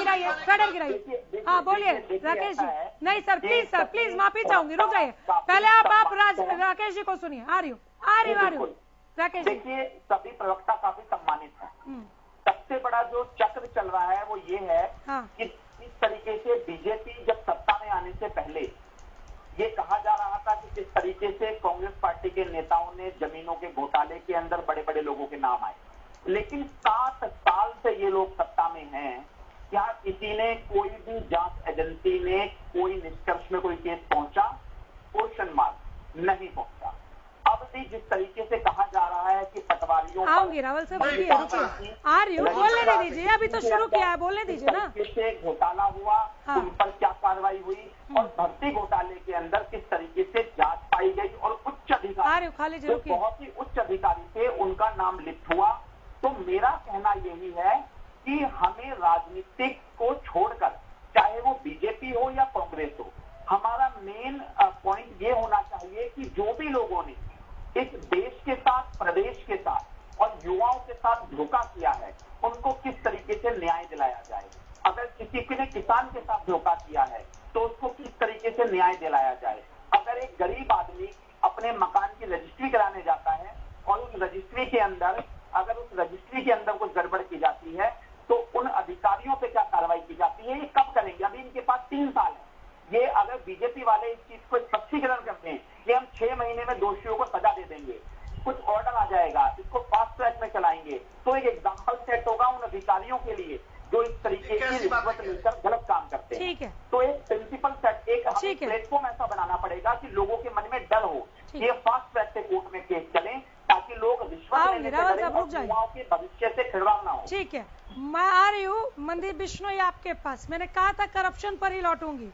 गिराइए। हाँ बोलिए राकेश जी। नहीं सर प्लीज माफी चाहूंगी, रुक जाइए। पहले आप राकेश जी को सुनिए। आ रही हूँ राकेश जी। देखिए, सभी प्रवक्ता काफी सम्मानित है। सबसे बड़ा जो चक्र चल रहा है वो ये है कि इस तरीके से बीजेपी जब सत्ता में आने से पहले ये कहा जा रहा था कि किस तरीके से कांग्रेस पार्टी के नेताओं ने जमीनों के घोटाले के अंदर बड़े बड़े लोगों के नाम आए, लेकिन 7 साल से ये लोग सत्ता में हैं क्या किसी ने, कोई भी जांच एजेंसी ने कोई निष्कर्ष में कोई केस पहुंचा? क्वेश्चन मार्क, नहीं पहुंचा। अब भी जिस तरीके से कहा जा रहा है कि पटवारियों आऊंगी रावल साहब, रुकिए, आ रही हूँ, बोलने दे दीजिए, अभी तो शुरू किया है, बोलने दीजिए ना। किससे घोटाला हुआ, हाँ। उन पर क्या कार्रवाई हुई, और भर्ती घोटाले के अंदर किस तरीके से जांच पाई गई, और उच्च अधिकारी जो बहुत ही उच्च अधिकारी थे उनका नाम लिप्त हुआ। तो मेरा कहना यही है कि हमें राजनीतिक को छोड़कर, चाहे वो बीजेपी हो या कांग्रेस हो, हमारा मेन पॉइंट ये होना चाहिए कि जो भी लोगों ने इस देश के साथ, प्रदेश के साथ और युवाओं के साथ धोखा किया है, उनको किस तरीके से न्याय दिलाया जाए। अगर किसी ने किसान के साथ धोखा किया है तो उसको किस तरीके से न्याय दिलाया जाए। अगर एक गरीब आदमी अपने मकान की रजिस्ट्री कराने जाता है और उस रजिस्ट्री के अंदर, अगर उस रजिस्ट्री के अंदर कुछ गड़बड़ की जाती है तो उन अधिकारियों पे क्या कार्रवाई की जाती है, ये कब करेंगे? अभी इनके पास 3 साल है। ये अगर बीजेपी वाले इस चीज को स्पष्टीकरण करते हैं कि हम 6 महीने में दोषियों को सजा दे देंगे, कुछ ऑर्डर आ जाएगा, इसको फास्ट ट्रैक में चलाएंगे, तो एक एग्जाम्पल सेट होगा उन अधिकारियों के लिए जो इस तरीके की रिश्वत लेकर गलत काम करते हैं। ठीक है, तो एक प्रिंसिपल सेट, एक प्लेटफॉर्म ऐसा बनाना पड़ेगा कि लोगों के मन में डर हो कि ये फास्ट ट्रैक से कोर्ट में केस चले, ताकि लोग रिश्वत लेने से डरे और युवाओं के भविष्य से खिलवाड़ ना हो। ठीक है, मैं आ रही हूँ मनदीप बिश्नोई आपके पास। मैंने कहा था करप्शन पर ही लौटूंगी,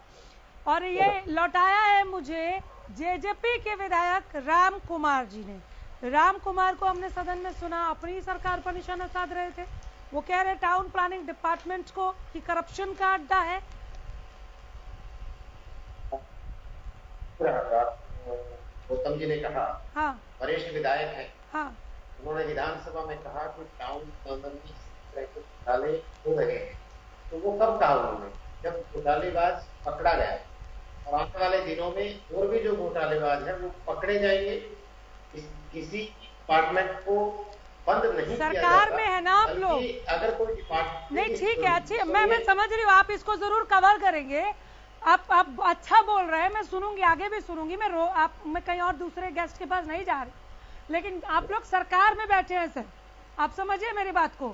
और ये लौटाया है मुझे जेजेपी के विधायक राम कुमार जी ने। राम कुमार को हमने सदन में सुना, अपनी सरकार पर निशाना साध रहे थे। वो कह रहे टाउन प्लानिंग डिपार्टमेंट को कि करप्शन का अड्डा है। गौतम जी ने कहा, हाँ, वरिष्ठ विधायक है, हाँ, उन्होंने विधानसभा में कहा कि टाउन घोटाले हो रहे हैं। तो वो कब कहा उन्होंने? जब घोटालेबाज पकड़ा गया। और आने वाले दिनों में और भी जो घोटालेबाज है वो पकड़े जाएंगे। किसी डिपार्टमेंट को बंद नहीं सरकार में है ना आप लोग। अगर कोई डिपार्टमेंट नहीं, ठीक है, अच्छी, मैं समझ रही हूँ, आप इसको जरूर कवर करेंगे। आप अच्छा बोल रहे हैं, मैं सुनूंगी, आगे भी सुनूंगी। मैं कहीं और दूसरे गेस्ट के पास नहीं जा रही, लेकिन आप लोग सरकार में बैठे हैं सर, आप समझिए मेरी बात को।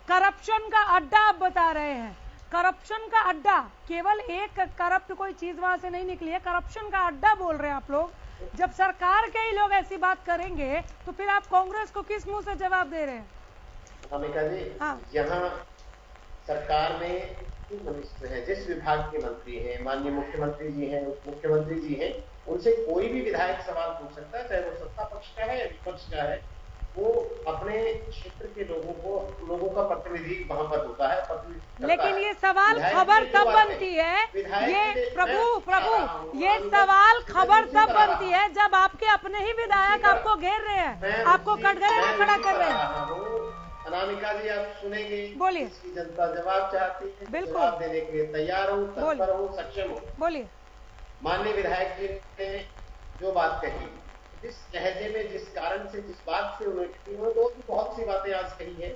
करप्शन का अड्डा आप बता रहे हैं, करप्शन का अड्डा, केवल एक करप्ट कोई चीज वहां से नहीं निकली है, करप्शन का अड्डा बोल रहे हैं आप लोग। जब सरकार के ही लोग ऐसी बात करेंगे तो फिर आप कांग्रेस को किस मुंह से जवाब दे रहे हैं? अमिका जी, हाँ, यहाँ सरकार में मिनिस्टर है, जिस विभाग के मंत्री हैं, माननीय मुख्यमंत्री जी हैं, उप मुख्यमंत्री जी हैं, उनसे कोई भी विधायक सवाल पूछ सकता है, चाहे वो सत्ता पक्ष का है या विपक्ष का है। वो अपने क्षेत्र के लोगों का प्रतिनिधि वहां पर होता है। लेकिन ये सवाल खबर तब बनती है, ये प्रभु ये सवाल खबर तब बनती है जब आपके अपने ही विधायक आपको घेर रहे हैं, आपको कटघरे में खड़ा कर रहे हैं। अनामिका जी, आप सुनेंगे, बोलिए। इसकी जनता जवाब चाहती है, बिल्कुल, जवाब देने के लिए तैयार हो, तत्पर हो, सक्षम हो। बोलिए। माननीय विधायक जी ने जो बात कही, जिस लहजे में, जिस कारण से, जिस बात से उन्होंने बहुत सी बातें आज कही है,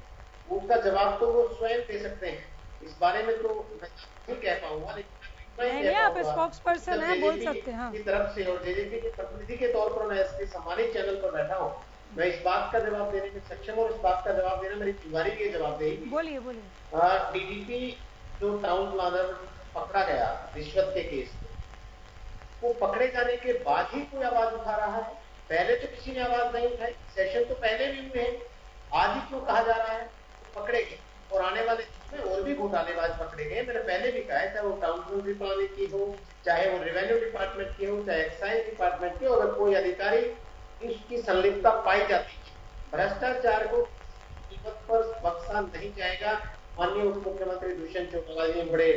उनका जवाब तो वो स्वयं दे सकते हैं। इस बारे में तो मैं नहीं कह पाऊंगा, लेकिन आप स्पोक्स पर्सन हैं, बोल सकते हैं। की तरफ से और जेजेपी के प्रतिनिधि के तौर पर मैं इसके सम्मानित चैनल पर बैठा हूँ, मैं इस बात का जवाब देने में सक्षम और इस बात का जवाब देना मेरी जिम्मेदारी की जवाब देगी। बोलिए। डीडीपी जो टाउन प्लानर पकड़ा गया रिश्वत के केस में, वो पकड़े जाने के बाद ही कोई आवाज उठा रहा है। पहले तो किसी ने आवाज नहीं उठाई, सेशन तो पहले भी हुए हैं, आज ही क्यों कहा जा रहा है पकड़े गए? और आने वाले में और भी घोटालेबाज पकड़े गए। मैंने पहले भी कहा है, चाहे वो टाउन प्लानिंग की हो, चाहे वो रेवेन्यू डिपार्टमेंट की हो, चाहे एक्साइज डिपार्टमेंट की हो, अगर कोई अधिकारी इसकी संलिप्तता पाई जाती है, भ्रष्टाचार को कीमत पर बख्शा नहीं जाएगा। माननीय उप मुख्यमंत्री दुष्यंत चौटाला जी ने बड़े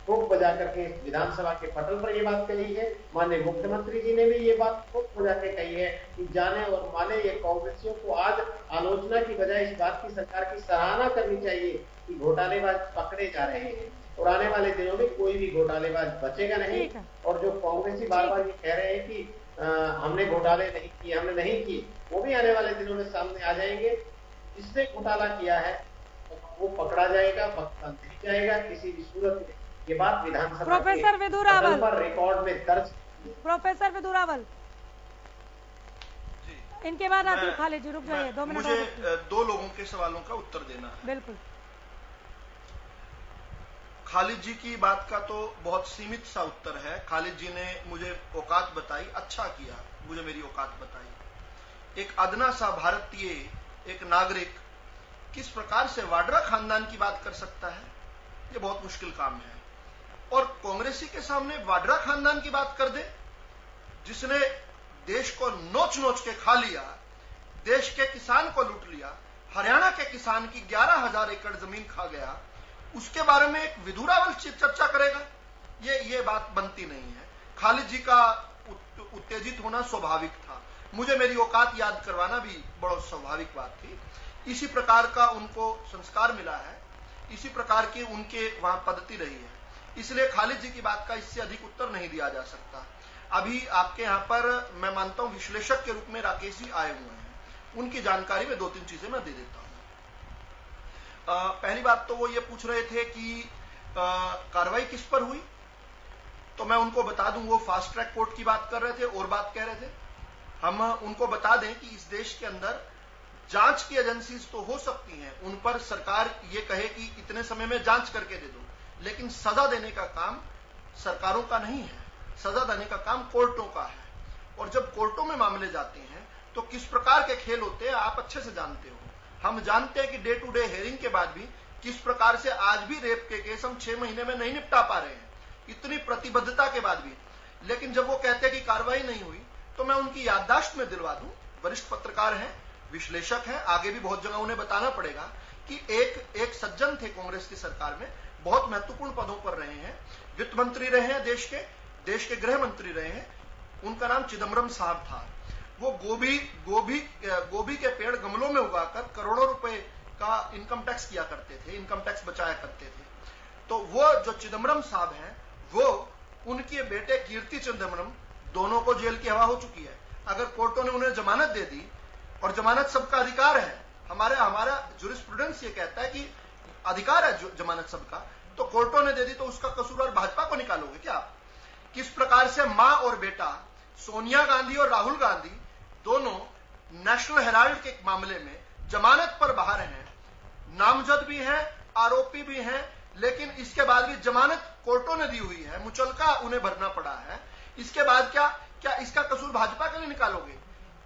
ठोक बजा करके विधानसभा के पटल पर ये बात कही है। माननीय मुख्यमंत्री जी ने भी ये बात ठोक बजा के कही है कि जाने और माने ये कांग्रेसियों को आज आलोचना की बजाय इस बात की सरकार की सराहना करनी चाहिए कि घोटालेबाज पकड़े जा रहे हैं और आने वाले दिनों में कोई भी घोटालेबाज बचेगा नहीं। और जो कांग्रेसी बार बार ये कह रहे हैं कि हमने घोटाले नहीं किए, हमने नहीं किए, वो भी आने वाले दिनों में सामने आ जाएंगे। जिसने घोटाला किया है वो पकड़ा जाएगा, बख्शा नहीं जाएगा किसी भी सूरत में। ये बात विधानसभा प्रोफेसर विधु रावल पर रिकॉर्ड में दर्ज। प्रोफेसर विधु रावल, इनके बाद आप खा लीजिए, रुक जाइए 2 मिनट। मुझे 2 लोगों के सवालों का उत्तर देना है। बिल्कुल। खालिद जी की बात का तो बहुत सीमित सा उत्तर है। खालिद जी ने मुझे औकात बताई, अच्छा किया मुझे मेरी औकात बताई। एक अदना सा भारतीय, एक नागरिक किस प्रकार से वाड्रा खानदान की बात कर सकता है, ये बहुत मुश्किल काम है। और कांग्रेसी के सामने वाड्रा खानदान की बात कर दे, जिसने देश को नोच नोच के खा लिया, देश के किसान को लूट लिया, हरियाणा के किसान की 11,000 एकड़ जमीन खा गया, उसके बारे में एक विधुरावल चर्चा करेगा, ये बात बनती नहीं है। खालिद जी का उत्तेजित होना स्वाभाविक था, मुझे मेरी औकात याद करवाना भी बड़ा स्वाभाविक बात थी। इसी प्रकार का उनको संस्कार मिला है, इसी प्रकार की उनके वहां पद्धति रही है, इसलिए खालिद जी की बात का इससे अधिक उत्तर नहीं दिया जा सकता। अभी आपके यहां पर मैं मानता हूं विश्लेषक के रूप में राकेश जी आए हुए हैं, उनकी जानकारी में 2-3 चीजें मैं दे देता हूं। पहली बात तो वो ये पूछ रहे थे कि कार्रवाई किस पर हुई, तो मैं उनको बता दूं वो फास्ट ट्रैक कोर्ट की बात कर रहे थे और बात कह रहे थे। हम उनको बता दें कि इस देश के अंदर जांच की एजेंसीज तो हो सकती हैं, उन पर सरकार ये कहे कि इतने समय में जांच करके दे दो, लेकिन सजा देने का काम सरकारों का नहीं है, सजा देने का काम कोर्टों का है। और जब कोर्टों में मामले जाते हैं तो किस प्रकार के खेल होते हैं आप अच्छे से जानते हो। हम जानते हैं कि डे टू डे हेयरिंग के बाद भी किस प्रकार से आज भी रेप के केस हम 6 महीने में नहीं निपटा पा रहे हैं, इतनी प्रतिबद्धता के बाद भी। लेकिन जब वो कहते हैं कि कार्रवाई नहीं हुई, तो मैं उनकी याददाश्त में दिलवा दूं, वरिष्ठ पत्रकार हैं, विश्लेषक हैं, आगे भी बहुत जगह उन्हें बताना पड़ेगा कि एक सज्जन थे कांग्रेस की सरकार में, बहुत महत्वपूर्ण पदों पर रहे हैं, वित्त मंत्री रहे हैं, देश के गृह मंत्री रहे हैं, उनका नाम चिदम्बरम साहब था। वो गोभी के पेड़ गमलों में उगाकर करोड़ों रुपए का इनकम टैक्स किया करते थे, इनकम टैक्स बचाया करते थे। तो वो जो चिदम्बरम साहब हैं, वो उनके बेटे कीर्ति चिदम्बरम, दोनों को जेल की हवा हो चुकी है। अगर कोर्टों ने उन्हें जमानत दे दी, और जमानत सबका अधिकार है, हमारा ज्यूरिस्प्रूडेंस ये कहता है कि अधिकार है जमानत सबका, तो कोर्टों ने दे दी तो उसका कसूरवार भाजपा को निकालोगे क्या आप? किस प्रकार से मां और बेटा सोनिया गांधी और राहुल गांधी दोनों नेशनल हेराल्ड के मामले में जमानत पर बाहर हैं, नामजद भी हैं, आरोपी भी हैं, लेकिन इसके बाद भी जमानत कोर्टों ने दी हुई है, मुचलका उन्हें भरना पड़ा है। इसके बाद क्या इसका कसूर भाजपा के लिए निकालोगे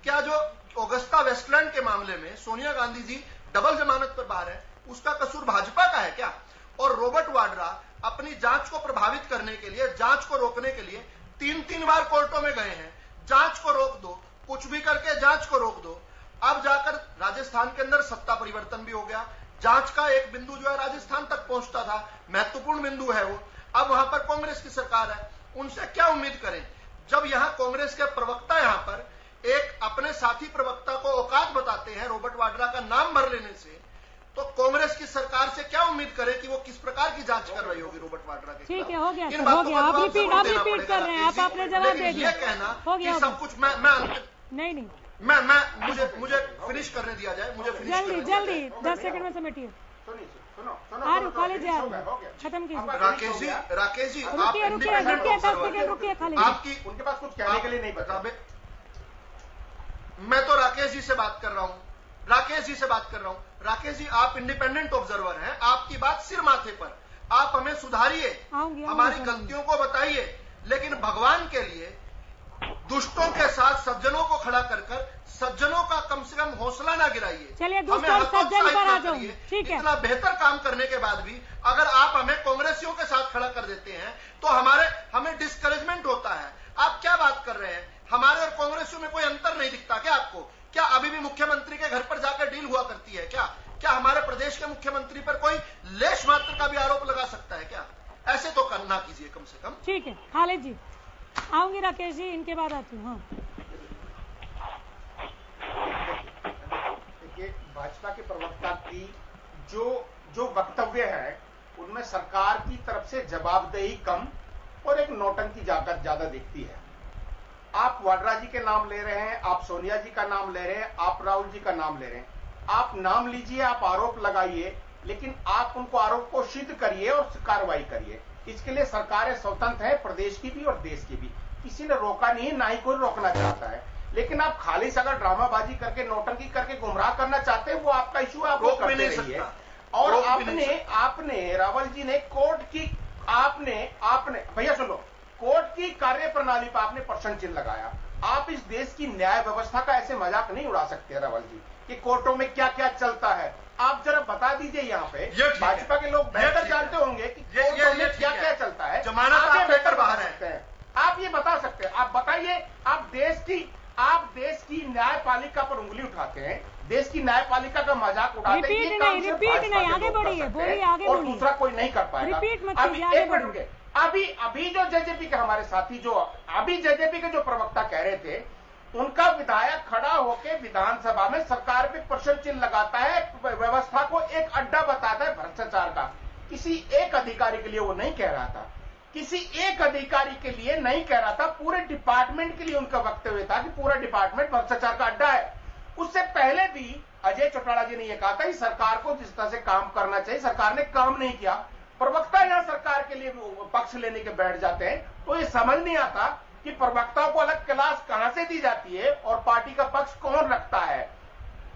क्या? जो ऑगस्टा वेस्टलैंड के मामले में सोनिया गांधी जी डबल जमानत पर बाहर है, उसका कसूर भाजपा का है क्या? और रॉबर्ट वाड्रा अपनी जांच को प्रभावित करने के लिए, जांच को रोकने के लिए 3-3 बार कोर्टों में गए हैं, जांच को रोक दो, कुछ भी करके जांच को रोक दो। अब जाकर राजस्थान के अंदर सत्ता परिवर्तन भी हो गया, जांच का एक बिंदु जो है राजस्थान तक पहुंचता था, महत्वपूर्ण बिंदु है वो, अब वहां पर कांग्रेस की सरकार है, उनसे क्या उम्मीद करें? जब यहां कांग्रेस के प्रवक्ता यहां पर एक अपने साथी प्रवक्ता को औकात बताते हैं रॉबर्ट वाड्रा का नाम भर लेने से, तो कांग्रेस की सरकार से क्या उम्मीद करें कि वो किस प्रकार की जांच कर रही होगी रॉबर्ट वाड्रा के? ठीक है, हो गया, हो गया, आप रिपीट कर रहे हैं, आप आपने जवाब दे दिया। ये कहना हो गया, कि सब कुछ नहीं मुझे फिनिश करने दिया जाए, मुझे जल्दी 10 सेकंड में समेटिए। सुनो खालिद जी खत्म कीजिए। राकेश जी आप रुकिए 10 सेकंड रुकिए खालिद, आपकी उनके पास कुछ कहने के लिए नहीं बता। मैं तो राकेश जी से बात कर रहा हूं, राकेश जी आप इंडिपेंडेंट ऑब्जर्वर हैं, आपकी बात सिर माथे पर, आप हमें सुधारिए, हमारी गलतियों को बताइए, लेकिन भगवान के लिए दुष्टों के साथ सज्जनों को खड़ा कर सज्जनों का कम से कम हौसला ना गिराइए। चलिए दुष्ट और सज्जन पर आ जाओ, ठीक है। इतना बेहतर काम करने के बाद भी अगर आप हमें कांग्रेसियों के साथ खड़ा कर देते हैं तो हमें डिस्करेजमेंट होता है। आप क्या बात कर रहे हैं? हमारे और कांग्रेसियों में कोई अंतर नहीं दिखता क्या आपको? क्या अभी भी मुख्यमंत्री के घर पर जाकर डील हुआ करती है क्या हमारे प्रदेश के मुख्यमंत्री पर कोई लेश मात्र का भी आरोप लगा सकता है क्या? ऐसे तो करना कीजिए कम से कम। ठीक है खालिद जी, आऊंगी राकेश जी, इनके बाद आती हूँ। हाँ देखिए, भाजपा के प्रवक्ता की जो वक्तव्य है उनमें सरकार की तरफ से जवाबदेही कम और एक नौटंकी ज्यादा दिखती है। आप वाड्रा जी के नाम ले रहे हैं, आप सोनिया जी का नाम ले रहे हैं, आप राहुल जी का नाम ले रहे हैं, आप नाम लीजिए, आप आरोप लगाइए, लेकिन आप उनको आरोप को सिद्ध करिए और कार्रवाई करिए। इसके लिए सरकारें स्वतंत्र है, प्रदेश की भी और देश की भी, किसी ने रोका नहीं, ना ही कोई रोकना चाहता है। लेकिन आप खाली अगर ड्रामाबाजी करके नौटंकी करके गुमराह करना चाहते हैं, वो आपका इशू है, आप रोक नहीं रहिए। और आपने रावल जी ने कोर्ट की आपने भैया सुनो, कोर्ट की कार्य प्रणाली पर आपने प्रश्न चिन्ह लगाया। आप इस देश की न्याय व्यवस्था का ऐसे मजाक नहीं उड़ा सकते रावल जी कि कोर्टों में क्या क्या चलता है। आप जरा बता दीजिए, यहाँ पे भाजपा के लोग बेहतर जानते होंगे कि कोर्टों में क्या क्या चलता है। आप बेहतर बाहर सकते हैं, आप ये बता सकते हैं। आप बताइए, आप देश की न्यायपालिका पर उंगली उठाते हैं, देश की न्यायपालिका का मजाक उड़ाते हैं। रिपीट नहीं, आगे बढ़िए, बोलिए आगे और बोलिए। दूसरा कोई नहीं कर पाएगा। रिपीट मत कीजिए, आगे बढ़िए। अभी जो जेजेपी के हमारे साथी जेजेपी के जो प्रवक्ता कह रहे थे, उनका विधायक खड़ा होकर विधानसभा में सरकार पे प्रश्न चिन्ह लगाता है, व्यवस्था को एक अड्डा बताता है भ्रष्टाचार का। किसी एक अधिकारी के लिए वो नहीं कह रहा था, किसी एक अधिकारी के लिए नहीं कह रहा था, पूरे डिपार्टमेंट के लिए उनका वक्तव्य था कि पूरा डिपार्टमेंट भ्रष्टाचार का अड्डा है। उससे पहले भी अजय चौटाला जी ने यह कहा था कि सरकार को जिस तरह से काम करना चाहिए, सरकार ने काम नहीं किया। प्रवक्ता यहां सरकार के लिए पक्ष लेने के बैठ जाते हैं, तो ये समझ नहीं आता कि प्रवक्ताओं को अलग क्लास कहां से दी जाती है और पार्टी का पक्ष कौन रखता है।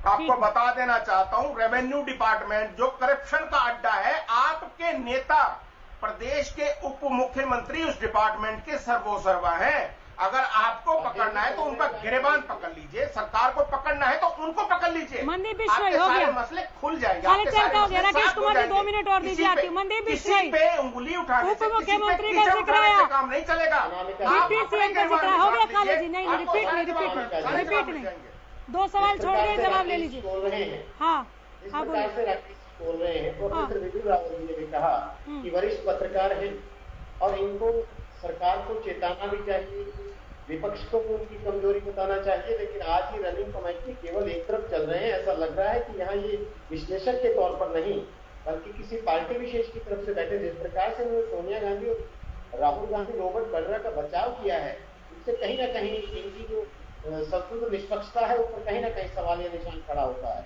आपको बता देना चाहता हूं, रेवेन्यू डिपार्टमेंट जो करप्शन का अड्डा है, आपके नेता प्रदेश के उप मुख्यमंत्री उस डिपार्टमेंट के सर्वोसर्वा हैं। अगर आपको पकड़ना है तो उनका गिरेबान पकड़ लीजिए, सरकार को पकड़ना है तो उनको पकड़ लीजिए। मनदीप बिश्नोई आपके हो सारे गया, मसले खुल जाएंगे। राकेश कुमार जी 2 मिनट और दीजिए आपकी। मनदीप बिश्नोई, किसी पे उंगली उठाने से, उप मुख्यमंत्री का जिक्र आया, काम नहीं चलेगा। डिप्टी सीएम का जिक्र हो गया खाली जी। नहीं, रिपीट नहीं, 2 सवाल छोड़ दिए, जवाब ले लीजिए। हाँ, इस प्रकार से राकेश बोल रहे हैं। प्रोफेसर विजू रावल जी ने भी कहा कि वरिष्ठ पत्रकार हैं और इनको सरकार को चेताना भी चाहिए, विपक्ष को उनकी कमजोरी बताना चाहिए। लेकिन आज ही रनिंग कमेटी केवल एक तरफ चल रहे हैं। ऐसा लग रहा है कि यहाँ ये विश्लेषक के तौर पर नहीं, बल्कि किसी पार्टी विशेष की तरफ से बैठे। जिस प्रकार से उन्होंने सोनिया गांधी और राहुल गांधी, रॉबर्ट वड्रा का बचाव किया है, उससे कहीं ना कहीं इनकी जो स्वतंत्र निष्पक्षता है, उस पर कहीं ना कहीं सवालिया निशान खड़ा होता है।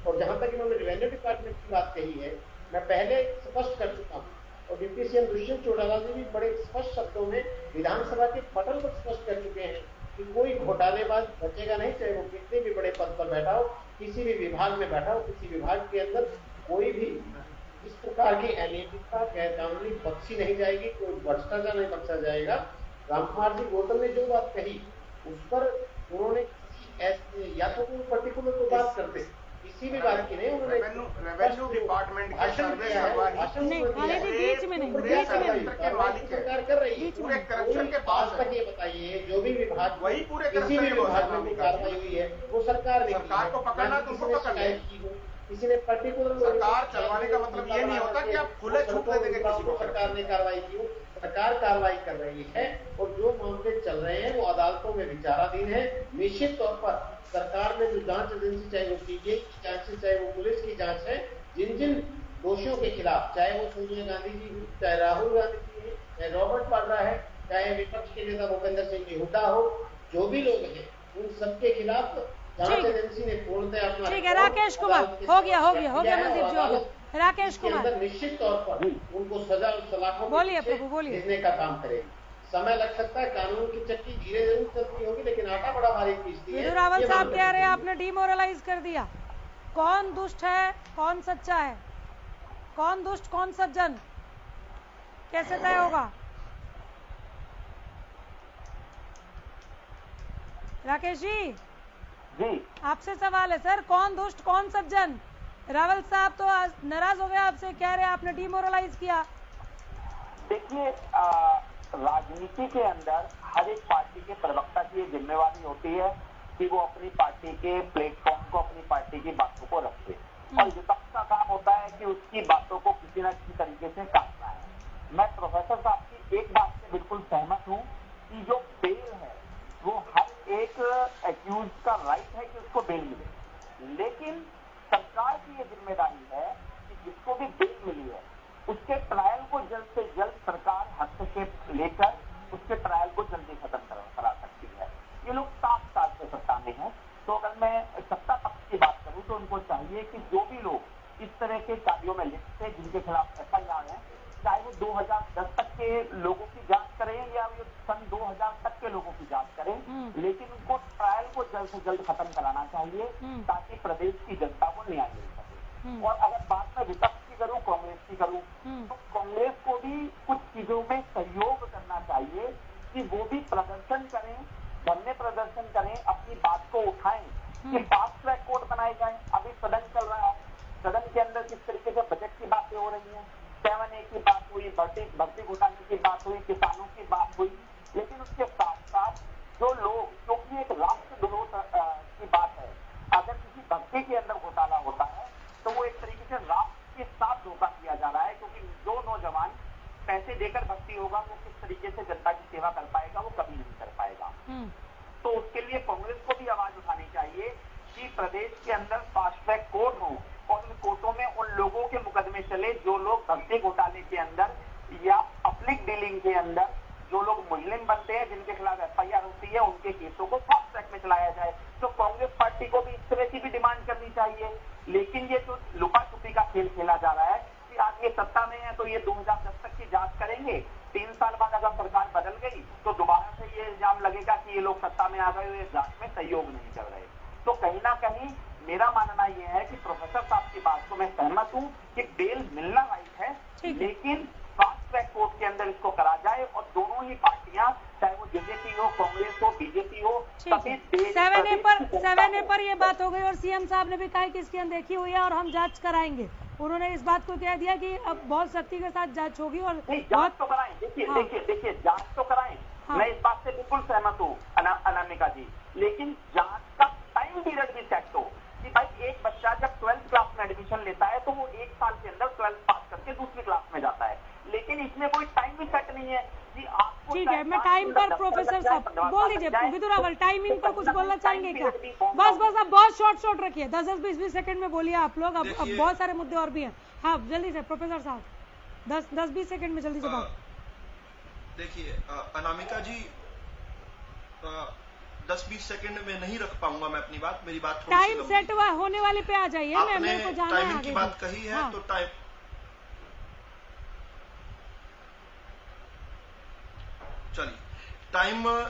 और जहां तक इन्होंने रेवेन्यू डिपार्टमेंट की बात कही है, मैं पहले स्पष्ट कर चुका हूं और डिप्टी सीएम दुष्यंत चौटाला जी भी बड़े स्पष्ट शब्दों में विधानसभा के पटल पर स्पष्ट कर चुके हैं कि कोई घोटालेबाज बचेगा नहीं, चाहे वो कितने भी बड़े पद पर बैठा हो, किसी भी विभाग में बैठा हो। किसी विभाग के अंदर कोई भी इस प्रकार की अनियमितता, गैरकानूनी बख्शी नहीं जाएगी, कोई भ्रष्टाचार नहीं बख्शा जाएगा। रामकुमार जी गौतम ने जो बात कही, उस पर उन्होंने या तो कोई पर्टिकुलर तो बात करते, किसी भी बात की नहीं, उन्होंने रेवेन्यू डिपार्टमेंट के सर्वे सरकार कर रही है। पूरे करप्शन के पास तक ये बताइए, जो भी विभाग, वही पूरे किसी भी विभाग में कोई कार्रवाई हुई है वो सरकार को पकड़ना, तो उनको पकड़ ले। किसी ने पर्टिकुलर सरकार चलवाने का मतलब ये नहीं होता कि आप खुले छूट दे देंगे किसी को। सरकार ने कार्रवाई की, सरकार कार्रवाई कर रही है और जो मामले चल रहे हैं वो अदालतों में विचाराधीन है। निश्चित तौर पर सरकार में जो जांच एजेंसी, चाहे वो सीबीआई की जांच है, चाहे वो पुलिस की जांच है, जिन जिन दोषियों के खिलाफ, चाहे वो सोनिया गांधी जी, चाहे राहुल गांधी जी, चाहे रॉबर्ट वाड्रा है, चाहे विपक्ष के नेता भूपेंद्र सिंह हुड्डा हो, जो भी लोग हैं, उन सबके खिलाफ जांच एजेंसी ने पूर्णतः अपना। ठीक है राकेश कुमार, हो गया मनदीप जी, हो गया। राकेश कुमार निश्चित तौर पर उनको सजा और सलाखों बोलिए प्रभु, बोलिए, भेजने का काम करेगी। समय लग सकता है, कानून की चक्की धीरे जरूर चलती होगी, लेकिन आटा बड़ा भारी पीसती है। विजू रावल साहब कह रहे हैं आपने डिमोरलाइज कर दिया। कौन दुष्ट है, कौन सच्चा है, कौन दुष्ट कौन सज्जन, कैसे तय होगा? राकेश जी आपसे सवाल है सर, कौन दुष्ट कौन सज्जन? रावल साहब तो नाराज हो गए आपसे, कह रहे हैं आपने डिमोरलाइज किया। देखिए, राजनीति के अंदर हर एक पार्टी के प्रवक्ता की ये जिम्मेवारी होती है कि वो अपनी पार्टी के प्लेटफॉर्म को, अपनी पार्टी की बातों को रखे, और विपक्ष का काम होता है कि उसकी बातों को किसी न किसी तरीके से काटना है। मैं प्रोफेसर साहब की एक बात से बिल्कुल सहमत हूँ कि जो बेल है वो हर एक एक्यूज का राइट है कि उसको बेल मिले, लेकिन सरकार की ये जिम्मेदारी है कि जिसको भी बेल मिली है उसके ट्रायल को जल्द से जल्द सरकार हस्तक्षेप लेकर उसके ट्रायल को जल्दी खत्म करा सकती है। ये लोग 7 साल से सत्ता में हैं, तो अगर मैं सत्ता पक्ष की बात करूं तो उनको चाहिए कि जो भी लोग इस तरह के कार्यों में लिप्त थे, जिनके खिलाफ FIR है, चाहे वो 2010 तक के लोगों की जांच करें या सन 2000 तक के लोगों की जांच करें, लेकिन उनको ट्रायल को जल्द से जल्द खत्म कराना चाहिए ताकि प्रदेश की जनता को न्याय मिल सके। और अगर बात में विपक्ष की करूं, कांग्रेस की करूं, तो कांग्रेस को भी कुछ चीजों में सहयोग करना चाहिए कि वो भी प्रदर्शन करें, धरने प्रदर्शन करें, अपनी बात को उठाएं कि फास्ट ट्रैक कोर्ट बनाए जाएं। अभी सदन चल रहा है, सदन के अंदर किस तरीके से बजट की बातें हो रही हैं, 7A की बात हुई, भर्ती घोटाले की बात हुई, किसानों की बात हुई, लेकिन उसके साथ साथ जो लोग, क्योंकि एक राष्ट्रद्रोह की बात है, अगर किसी भर्ती के अंदर घोटाला होता है तो वो एक तरीके से राष्ट्र के साथ धोखा किया जा रहा है, क्योंकि जो नौजवान पैसे देकर भर्ती होगा वो किस तरीके से जनता की सेवा कर पाएगा, वो कभी नहीं कर पाएगा। तो उसके लिए कांग्रेस को भी आवाज उठानी चाहिए कि प्रदेश के अंदर फास्ट ट्रैक कोर्ट हो और उन कोर्टों में उन लोगों के मुकदमे चले जो लोग भर्ती घोटाले के अंदर या पब्लिक डीलिंग के अंदर जो लोग मुजरिम बनते हैं, जिनके खिलाफ FIR होती है, उनके केसों को फास्ट ट्रैक में चलाया जाए। तो कांग्रेस पार्टी को भी इस तरह की भी डिमांड करनी चाहिए। लेकिन ये जो लुका छुपी का खेल खेला जा रहा है कि आज ये सत्ता में है तो ये 2010 तक की जांच करेंगे, 3 साल बाद अगर सरकार बदल गई तो दोबारा से ये इल्जाम लगेगा कि ये लोग सत्ता में आ गए और इस जांच में सहयोग नहीं कर रहे। तो कहीं ना कहीं मेरा मानना यह है कि प्रोफेसर साहब की बात को मैं सहमत हूं कि बेल मिलना राइट है, लेकिन फास्ट ट्रैक कोर्ट के अंदर इसको करा जाए और दोनों ही पार्टियां, चाहे वो जेजेपी हो, कांग्रेस हो, बीजेपी हो, सभी 7A पर ये बात हो गई और सीएम साहब ने भी कहा कि इसकी अनदेखी हुई है और हम जांच कराएंगे। उन्होंने इस बात को कह दिया कि अब बहुत सख्ती के साथ जांच होगी और जांच तो कराएं। देखिए जांच तो कराएं। मैं इस बात से बिल्कुल सहमत हूँ अनामिका जी, लेकिन जांच का टाइम पीरियड भी सेट हो कि भाई एक बच्चा जब 12th क्लास में एडमिशन लेता है तो वो 1 साल के अंदर 12th पास करके दूसरी क्लास में जाता है, लेकिन इसमें कोई टाइम भी सेट नहीं है कि आपको। ठीक है, मैं टाइम पर प्रोफेसर साहब बोल दीजिए, विदुर रावल टाइमिंग पर कुछ बोलना चाहेंगे क्या? बस अब बहुत शॉर्ट रखिए, 10-20 सेकंड में बोलिए आप लोग। अब बहुत सारे मुद्दे और भी हैं। हाँ जल्दी से प्रोफेसर साहब, 10-20 सेकंड में जल्दी से बात। देखिए अनामिका जी, 10-20 सेकंड में नहीं रख पाऊंगा मैं अपनी बात, मेरी बात टाइम सेट होने वाले पे आ जाइए। आपने टाइमिंग की बात कही है तो टाइम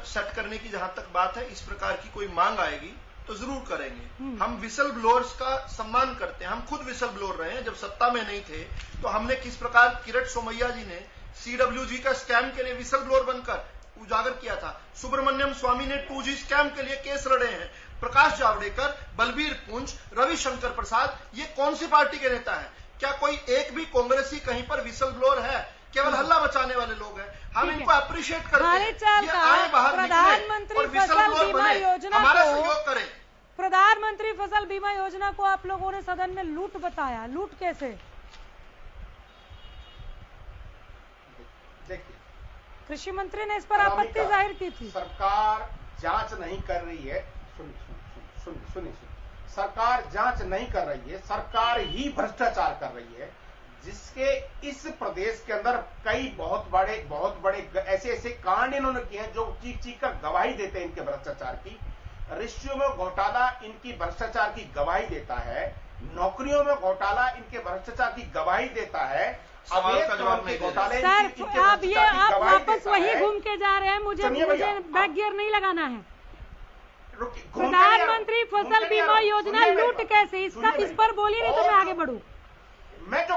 सेट करने की जहां तक बात है, इस प्रकार की कोई मांग आएगी तो जरूर करेंगे। हम विसल ब्लोअर्स का सम्मान करते हैं, हम खुद विसल ब्लोअर रहे हैं। जब सत्ता में नहीं थे तो हमने किस प्रकार किरट सोमैया जी ने CWG का स्कैम के लिए विसल ब्लोअर बनकर उजागर किया था। सुब्रमण्यम स्वामी ने 2G स्कैम के लिए केस लड़े हैं। प्रकाश जावड़ेकर, बलबीर पुंछ, रविशंकर प्रसाद, ये कौन सी पार्टी के नेता हैं? क्या कोई एक भी कांग्रेसी कहीं पर विसल ब्लोअर है? केवल हल्ला मचाने वाले लोग हैं। हम इनको अप्रिशिएट करते हैं, ये आए बाहर निकले और विसल ब्लोअर बने, हमारा सहयोग करें। प्रधानमंत्री फसल बीमा योजना को आप लोगों ने सदन में लूट बताया, लूट कैसे? देखिए, कृषि मंत्री ने इस पर आपत्ति जाहिर की थी। सरकार जांच नहीं कर रही है। सुनिए, सरकार जांच नहीं कर रही है, सरकार ही भ्रष्टाचार कर रही है, जिसके इस प्रदेश के अंदर कई बहुत बड़े ऐसे कांड इन्होंने किए हैं जो चीख कर गवाही देते हैं इनके भ्रष्टाचार की। रिश्वतों में घोटाला इनकी भ्रष्टाचार की गवाही देता है, नौकरियों में घोटाला इनके भ्रष्टाचार की गवाही देता है। सवाल का जवाब नहीं घोटाले सर, आप वापस वही घूम के जा रहे हैं। मुझे बैक गियर नहीं लगाना है। प्रधानमंत्री फसल बीमा योजना लूट कैसे, इस पर बोलिए, नहीं तो मैं आगे बढ़ूं। मैं जो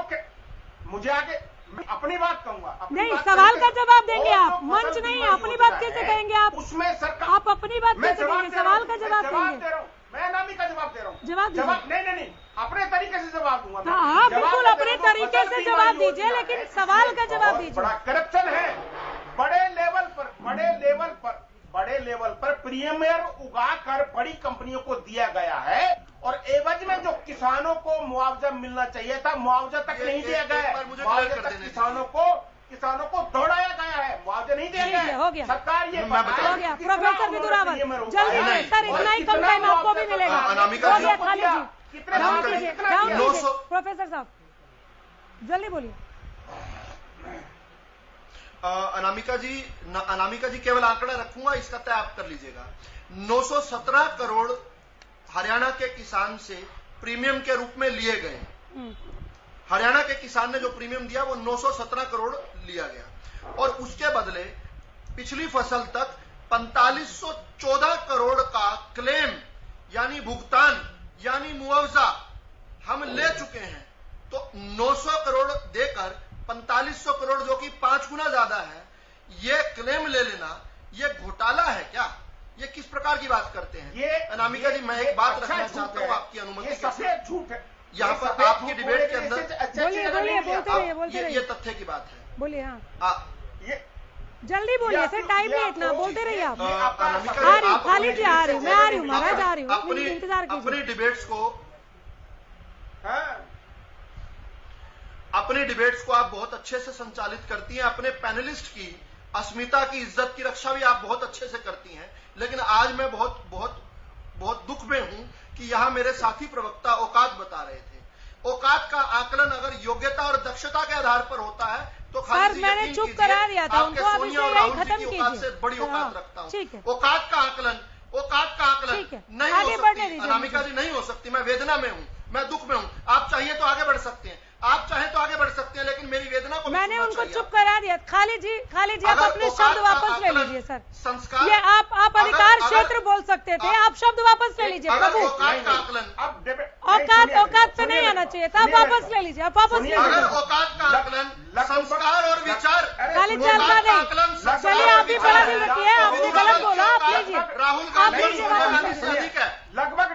मुझे आगे अपनी बात कहूंगा। नहीं, सवाल का जवाब देंगे आप, मंच नहीं, अपनी बात कैसे कहेंगे आप? उसमें सरकार, आप अपनी बात कैसे देंगे? सवाल का जवाब देंगे। मैं नामी का जवाब दे रहा हूँ। जवाब नहीं, अपने तरीके से जवाब दूंगा। हाँ, बिल्कुल अपने तरीके से जवाब दीजिए, लेकिन सवाल का जवाब दीजिए। बड़ा करप्शन है बड़े लेवल पर प्रीमियर उगाकर बड़ी कंपनियों को दिया गया है और एवज में जो किसानों को मुआवजा मिलना चाहिए था, मुआवजा तक नहीं दिया गया है। मुआवजा तक किसानों को दौड़ाया गया है, मुआवजा नहीं दिया गया है। हो गया, सरकार ये हो गया। प्रोफेसर विदुर रावल जल्दी से, सर इतना ही कम टाइम आपको भी मिलेगा। हो गया, खाली जी प्रोफेसर साहब जल्दी बोलिए। अनामिका जी केवल आंकड़ा रखूंगा, इसका तय आप कर लीजिएगा। 917 करोड़ हरियाणा के किसान से प्रीमियम के रूप में लिए गए। हरियाणा के किसान ने जो प्रीमियम दिया वो 917 करोड़ लिया गया और उसके बदले पिछली फसल तक 4514 करोड़ का क्लेम यानी भुगतान यानी मुआवजा हम ले चुके हैं, तो 900 करोड़ देकर 4500 करोड़ जो कि 5 गुना ज्यादा है, ये क्लेम ले लेना ये घोटाला है क्या? ये किस प्रकार की बात करते हैं? ये अनामिका जी, मैं एक बात रखना चाहता हूँ आपकी अनुमति के साथ। झूठ है यहाँ पर आपकी डिबेट के अंदर बोलते ये तथ्य की बात है। बोलिए। हाँ, ये जल्दी बोलिए सर, टाइम नहीं इतना, बोलते रहिए आप। अनामिका जी, आप खाली जी आ रही हूँ, मैं आ रही हूँ महाराज, आ रही हूँ, इंतजार कीजिए। अपनी डिबेट्स को आप बहुत अच्छे से संचालित करती हैं, अपने पैनलिस्ट की अस्मिता की, इज्जत की रक्षा भी आप बहुत अच्छे से करती हैं। लेकिन आज मैं बहुत बहुत बहुत दुख में हूं कि यहां मेरे साथी प्रवक्ता औकात बता रहे थे। औकात का आकलन अगर योग्यता और दक्षता के आधार पर होता है तो खाली मैंने चुप करा दिया था उनको, अब इसे यही खत्म कीजिए। औकात से बड़ी औकात रखता हूं। ठीक है, औकात का आकलन नहीं हो सकती अनामिका जी, नहीं हो सकती। मैं वेदना में हूं, मैं दुख में हूं। आप चाहिए तो आगे बढ़ सकते हैं, आप चाहें तो आगे बढ़ सकते हैं, लेकिन मेरी वेदना को मैंने उनको चुप करा दिया। खाली जी आप अपने शब्द वापस ले लीजिए सर। संस्कार, ये आप अधिकार क्षेत्र बोल सकते थे, आप शब्द वापस ले लीजिए प्रभु। औकात का आकलन, औकात पे नहीं आना चाहिए था, आप वापस ले लीजिए, आप वापस ले लीजिए। औकात का आकलन, संस्कार और विचार, खाली चलता नहीं। चलिए आप भी बड़ा दिल रखिए, आपने गलत बोला, आप लीजिए। राहुल गांधी से अधिक है लगभग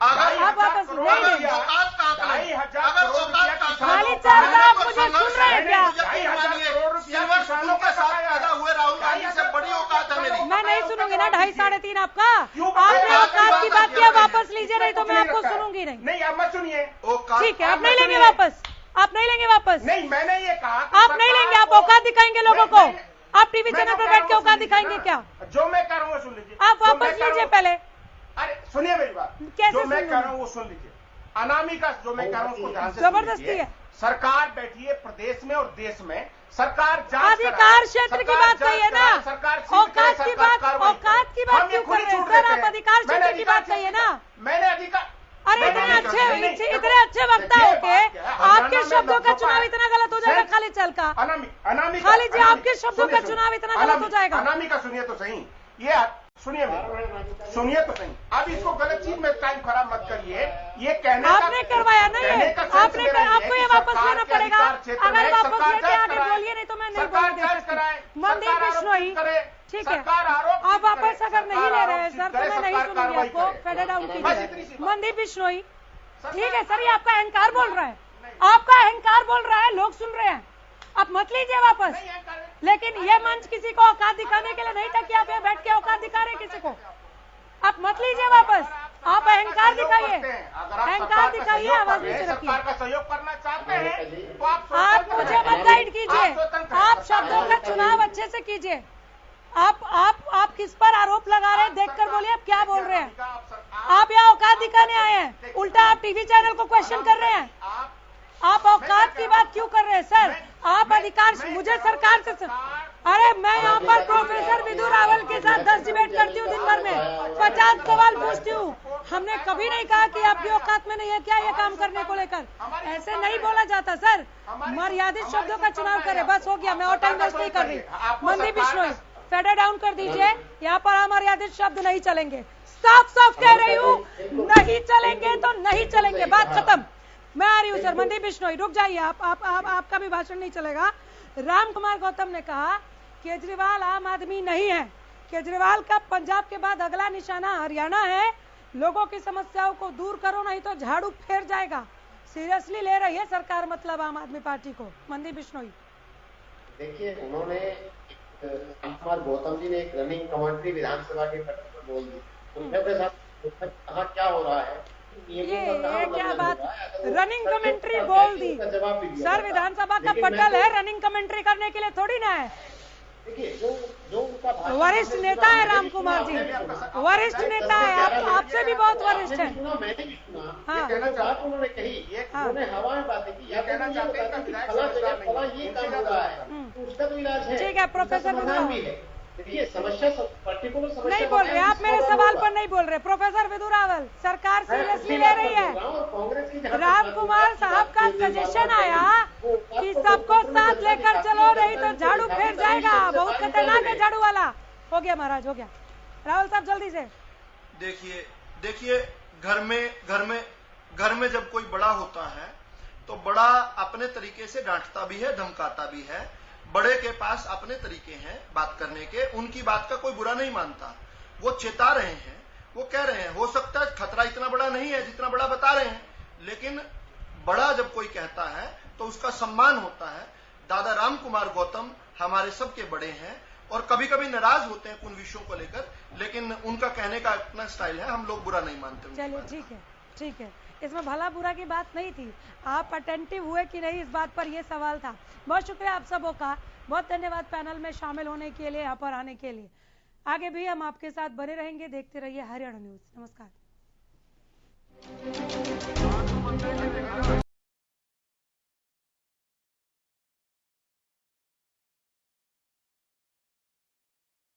आप वापस नहीं। औकात का आकलन, अगर औकात का खाली चलता, आप मुझे सुन रहे हैं क्या? सिल्वर स्पून के साथ पैदा हुए राहुल गांधी से बड़ी औकात है मेरी। मैं नहीं सुनूंगी ना 2.5 साढ़े 3 आपका। आपने औकात की बात किया, वापस लीजिए, नहीं तो मैं आपको सुनूंगी नहीं। नहीं, अब मत सुनिए। ठीक है, आप नहीं लेंगे वापस, आप नहीं लेंगे वापस। नहीं, मैंने ये कहा आप नहीं लेंगे, आप औकात दिखाएंगे लोगों को। आप टीवी चैनल पर बैठ के औकात दिखाएंगे क्या? जो मैं कर रहा हूँ सुन लीजिए। आप वापस लीजिए पहले। अरे सुनिए मेरी बात, जो मैं कर रहा हूँ वो सुन लीजिए। अनामिका जो मैं कर रहा हूँ उसको ध्यान से जबरदस्ती है। सरकार बैठी है प्रदेश में और देश में, सरकार जांच अधिकार क्षेत्र की बात कही है ना, औकात की बात क्यों कर रहे हैं सर? आप अधिकार क्षेत्र की बात कही है ना। मैंने अधिकार, अरे इतने अच्छे वक्ता होके आपके शब्दों का चुनाव इतना गलत हो जाएगा खाली चल का। अनामिका खाली जी आपके शब्दों का चुनाव इतना गलत हो जाएगा। अनामिका सुनिए तो सही, ये सुनिए तो सही। अब इसको गलत चीज में टाइम खराब मत करिए। ये कहने आपने करवाया ना, ये आपने आपको ये वापस लेना पड़ेगा। अगर वापस लेके आगे बोलिए, नहीं तो मैं नहीं बोलूंगी। मनदीप बिश्नोई, ठीक है, आप वापस अगर नहीं ले रहे हैं सर तो मैं नहीं सुनूंगी आपको। फेडर डाउन कीजिए। मनदीप बिश्नोई, ठीक है सर, ये आपका अहंकार बोल रहा है, आपका अहंकार बोल रहा है, लोग सुन रहे हैं। आप मत लीजिए वापस। लेकिन ये मंच किसी को औकात दिखाने के लिए नहीं था कि आप यहाँ बैठ के औकात दिखा रहे किसी को। आप मत लीजिए वापस, आप अहंकार दिखाइए, अहंकार दिखाइए, आवाज नीचे रखिए। सरकार का सहयोग करना चाहते हैं तो आप मुझे मत गाइड कीजिए, आप शब्दों का चुनाव अच्छे से कीजिए। आप किस पर आरोप लगा रहे हैं देखकर बोलिए, आप क्या बोल रहे हैं। आप यहाँ औकात दिखाने आए हैं, उल्टा आप टीवी चैनल को क्वेश्चन कर रहे हैं। आप औकात की बात क्यों कर रहे हैं सर? आप अधिकार, मुझे सरकार से, अरे मैं यहाँ पर प्रोफेसर विधु रावल के साथ 10 डिबेट करती हूँ दिन भर में, 50 सवाल पूछती हूँ। हमने कभी नहीं कहा कि आपकी औकात में नहीं है क्या ये काम करने को लेकर। ऐसे नहीं बोला जाता सर, मर्यादित शब्दों का चुनाव करे, बस हो गया। मैं और टाइम वेस्ट नहीं कर रही। मनदीप बिश्नोई, फेडर डाउन कर दीजिए, यहाँ पर अमर्यादित शब्द नहीं चलेंगे। साफ साफ कह रही हूँ, नहीं चलेंगे तो नहीं चलेंगे, बात खत्म। मैं आ रही हूँ सर। मनदीप बिश्नोई रुक जाइए, आपका भी भाषण नहीं चलेगा। राम कुमार गौतम ने कहा केजरीवाल आम आदमी नहीं है, केजरीवाल का पंजाब के बाद अगला निशाना हरियाणा है। लोगों की समस्याओं को दूर करो नहीं तो झाड़ू फेर जाएगा। सीरियसली ले रही है सरकार मतलब आम आदमी पार्टी को? मनदीप बिश्नोई, देखिए उन्होंने राम कुमार गौतम जी ने एक रनिंग कमेंट्री विधानसभा के पटल पर बोल दी, उनके साथ कहा क्या हो रहा है, ये क्या बात, रनिंग कमेंट्री बोल दी सर? विधानसभा का पटल है, रनिंग कमेंट्री करने के लिए थोड़ी ना है। देखिए जो उनका वरिष्ठ नेता है राम कुमार जी, वरिष्ठ नेता है, आपसे भी बहुत वरिष्ठ है। मैंने भी सुना, हाँ, बात उन्होंने कही, उन्होंने हवा में बातें की, या कहना चाहते हैं ये काम हो रहा है, उसका तो इलाज है। ठीक है प्रोफेसर भी है। देखिए समस्या पर्टिकुलर समस्या नहीं बोल रहे आप, मेरे सवाल पर नहीं बोल रहे। प्रोफेसर विधु रावल, सरकार सीरियसली ले रही है। राम कुमार साहब का सजेशन आया कि सबको साथ लेकर चलो नहीं तो झाड़ू फेर जाएगा। बहुत खतरनाक है झाड़ू वाला। हो गया महाराज, हो गया। राहुल साहब जल्दी से। देखिए घर में घर में जब कोई बड़ा होता है तो बड़ा अपने तरीके से डांटता भी है, धमकाता भी है। बड़े के पास अपने तरीके हैं बात करने के, उनकी बात का कोई बुरा नहीं मानता। वो चेता रहे हैं, वो कह रहे हैं हो सकता है खतरा इतना बड़ा नहीं है जितना बड़ा बता रहे हैं, लेकिन बड़ा जब कोई कहता है तो उसका सम्मान होता है। दादा राम कुमार गौतम हमारे सबके बड़े हैं और कभी कभी नाराज होते हैं उन विषयों को लेकर, लेकिन उनका कहने का अपना स्टाइल है, हम लोग बुरा नहीं मानते। चलिए ठीक है, ठीक है, इसमें भला बुरा की बात नहीं थी। आप अटेंटिव हुए कि नहीं इस बात पर यह सवाल था। बहुत शुक्रिया आप सबों का, बहुत धन्यवाद पैनल में शामिल होने के लिए, यहाँ पर आने के लिए। आगे भी हम आपके साथ बने रहेंगे, देखते रहिए हरियाणा न्यूज। नमस्कार।